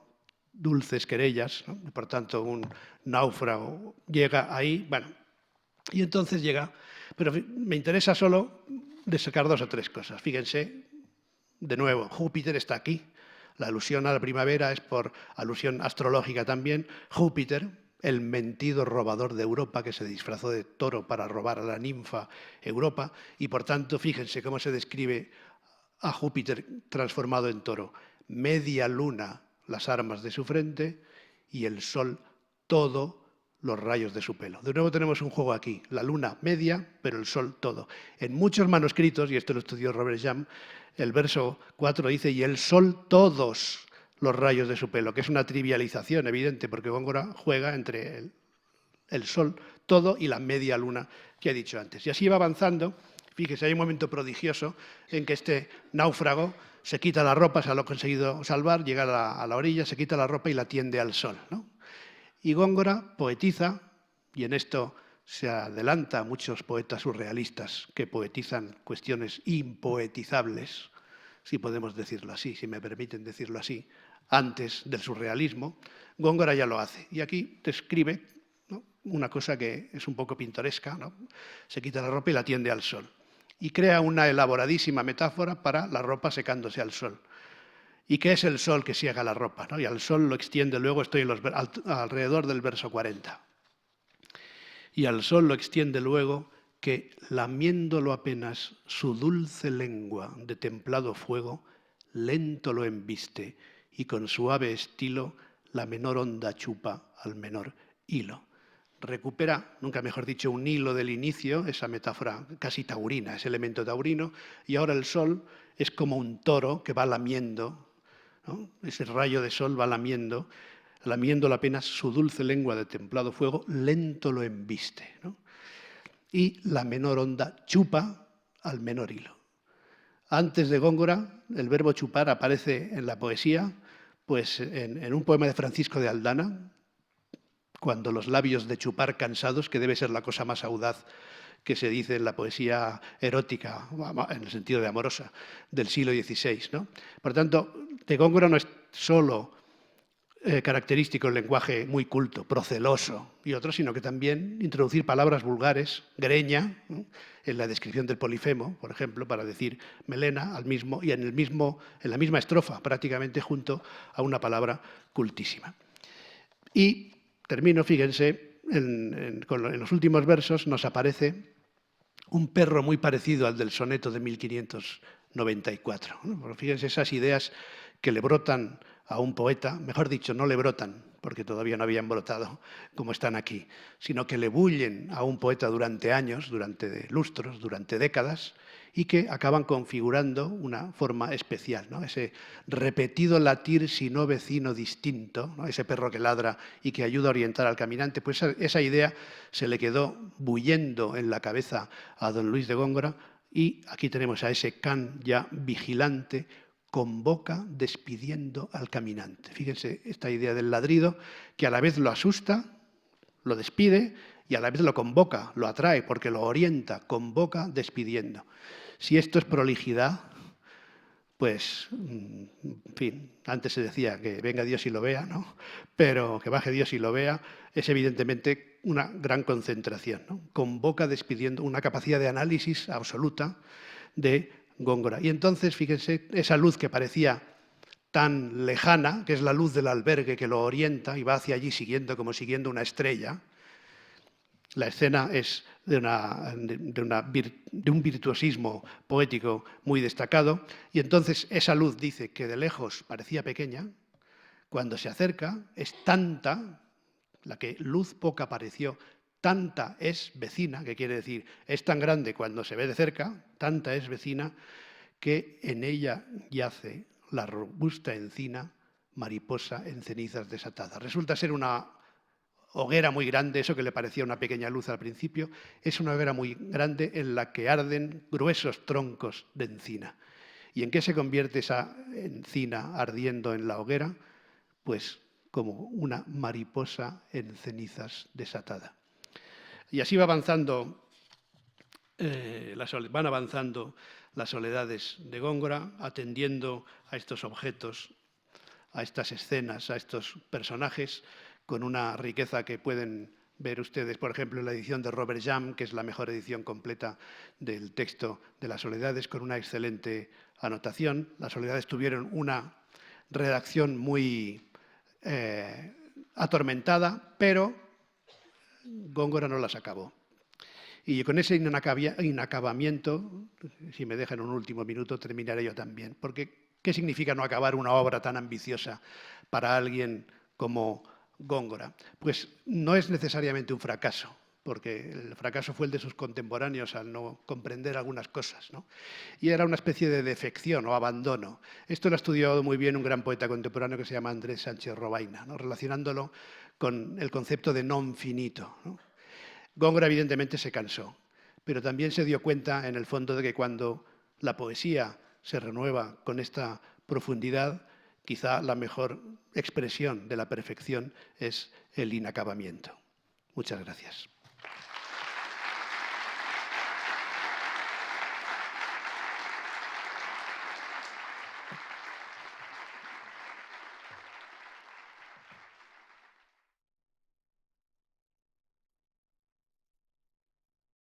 dulces querellas, ¿no? Por tanto, un náufrago llega ahí, bueno, y entonces llega, pero me interesa solo destacar 2 o 3 cosas. Fíjense, de nuevo, Júpiter está aquí, la alusión a la primavera es por alusión astrológica también, Júpiter, el mentido robador de Europa que se disfrazó de toro para robar a la ninfa Europa y por tanto fíjense cómo se describe a Júpiter transformado en toro. Media luna las armas de su frente y el sol todo los rayos de su pelo. De nuevo tenemos un juego aquí, la luna media pero el sol todo. En muchos manuscritos, y esto lo estudió Robert Jam, el verso 4 dice y el sol todos los rayos de su pelo, que es una trivialización evidente, porque Góngora juega entre el sol todo y la media luna que he dicho antes. Y así va avanzando. Fíjese, hay un momento prodigioso en que este náufrago se quita la ropa, se lo ha conseguido salvar, llega a la orilla, se quita la ropa y la tiende al sol, ¿no? Y Góngora poetiza, y en esto se adelanta a muchos poetas surrealistas que poetizan cuestiones impoetizables, si podemos decirlo así, si me permiten decirlo así, antes del surrealismo. Góngora ya lo hace. Y aquí describe, ¿no?, una cosa que es un poco pintoresca, ¿no? Se quita la ropa y la tiende al sol. Y crea una elaboradísima metáfora para la ropa secándose al sol. ¿Y qué es el sol que ciega la ropa, ¿no? Y al sol lo extiende luego, estoy alrededor del verso 40. Y al sol lo extiende luego que, lamiéndolo apenas su dulce lengua de templado fuego, lento lo embiste y con suave estilo la menor onda chupa al menor hilo. Recupera, nunca mejor dicho, un hilo del inicio, esa metáfora casi taurina, ese elemento taurino, y ahora el sol es como un toro que va lamiendo, ¿no? Ese rayo de sol va lamiéndolo apenas su dulce lengua de templado fuego, lento lo embiste, ¿no? Y la menor onda chupa al menor hilo. Antes de Góngora, el verbo chupar aparece en la poesía, pues en un poema de Francisco de Aldana, cuando los labios de chupar cansados, que debe ser la cosa más audaz que se dice en la poesía erótica, en el sentido de amorosa, del siglo XVI, ¿no? Por tanto, de Góngora no es solo característico el lenguaje muy culto, proceloso y otro, sino que también introducir palabras vulgares, greña, ¿no?, en la descripción del Polifemo, por ejemplo, para decir melena al mismo, y en la misma estrofa, prácticamente junto a una palabra cultísima. Y termino, fíjense, en los últimos versos nos aparece un perro muy parecido al del soneto de 1594. ¿No? Fíjense esas ideas que le brotan a un poeta, mejor dicho, no le brotan, porque todavía no habían brotado como están aquí, sino que le bullen a un poeta durante años, durante lustros, durante décadas, y que acaban configurando una forma especial, ¿no? Ese repetido latir si no vecino distinto, ¿no?, ese perro que ladra y que ayuda a orientar al caminante, pues esa idea se le quedó bullendo en la cabeza a don Luis de Góngora, y aquí tenemos a ese can ya vigilante, convoca despidiendo al caminante. Fíjense esta idea del ladrido, que a la vez lo asusta, lo despide, y a la vez lo convoca, lo atrae, porque lo orienta, convoca despidiendo. Si esto es prolijidad, pues, en fin, antes se decía que venga Dios y lo vea, ¿no? Pero que baje Dios y lo vea es evidentemente una gran concentración, ¿no? Convoca despidiendo, una capacidad de análisis absoluta de Góngora. Y entonces, fíjense, esa luz que parecía tan lejana, que es la luz del albergue que lo orienta y va hacia allí como siguiendo una estrella. La escena es de un virtuosismo poético muy destacado, y entonces esa luz, dice, que de lejos parecía pequeña, cuando se acerca es tanta, la que luz poca pareció, tanta es vecina, que quiere decir, es tan grande cuando se ve de cerca, tanta es vecina, que en ella yace la robusta encina, mariposa en cenizas desatada. Resulta ser una hoguera muy grande, eso que le parecía una pequeña luz al principio, es una hoguera muy grande en la que arden gruesos troncos de encina. ¿Y en qué se convierte esa encina ardiendo en la hoguera? Pues como una mariposa en cenizas desatada. Y así van avanzando las soledades de Góngora, atendiendo a estos objetos, a estas escenas, a estos personajes, con una riqueza que pueden ver ustedes, por ejemplo, en la edición de Robert Jam, que es la mejor edición completa del texto de Las Soledades, con una excelente anotación. Las Soledades tuvieron una redacción muy atormentada, pero Góngora no las acabó. Y con ese inacabamiento, si me dejan un último minuto, terminaré yo también. Porque, ¿qué significa no acabar una obra tan ambiciosa para alguien como Góngora? Pues no es necesariamente un fracaso, porque el fracaso fue el de sus contemporáneos al no comprender algunas cosas, ¿no? Y era una especie de defección o abandono. Esto lo ha estudiado muy bien un gran poeta contemporáneo que se llama Andrés Sánchez Robaina, ¿no?, relacionándolo con el concepto de non finito, ¿no? Góngora evidentemente se cansó, pero también se dio cuenta, en el fondo, de que cuando la poesía se renueva con esta profundidad, quizá la mejor expresión de la perfección es el inacabamiento. Muchas gracias.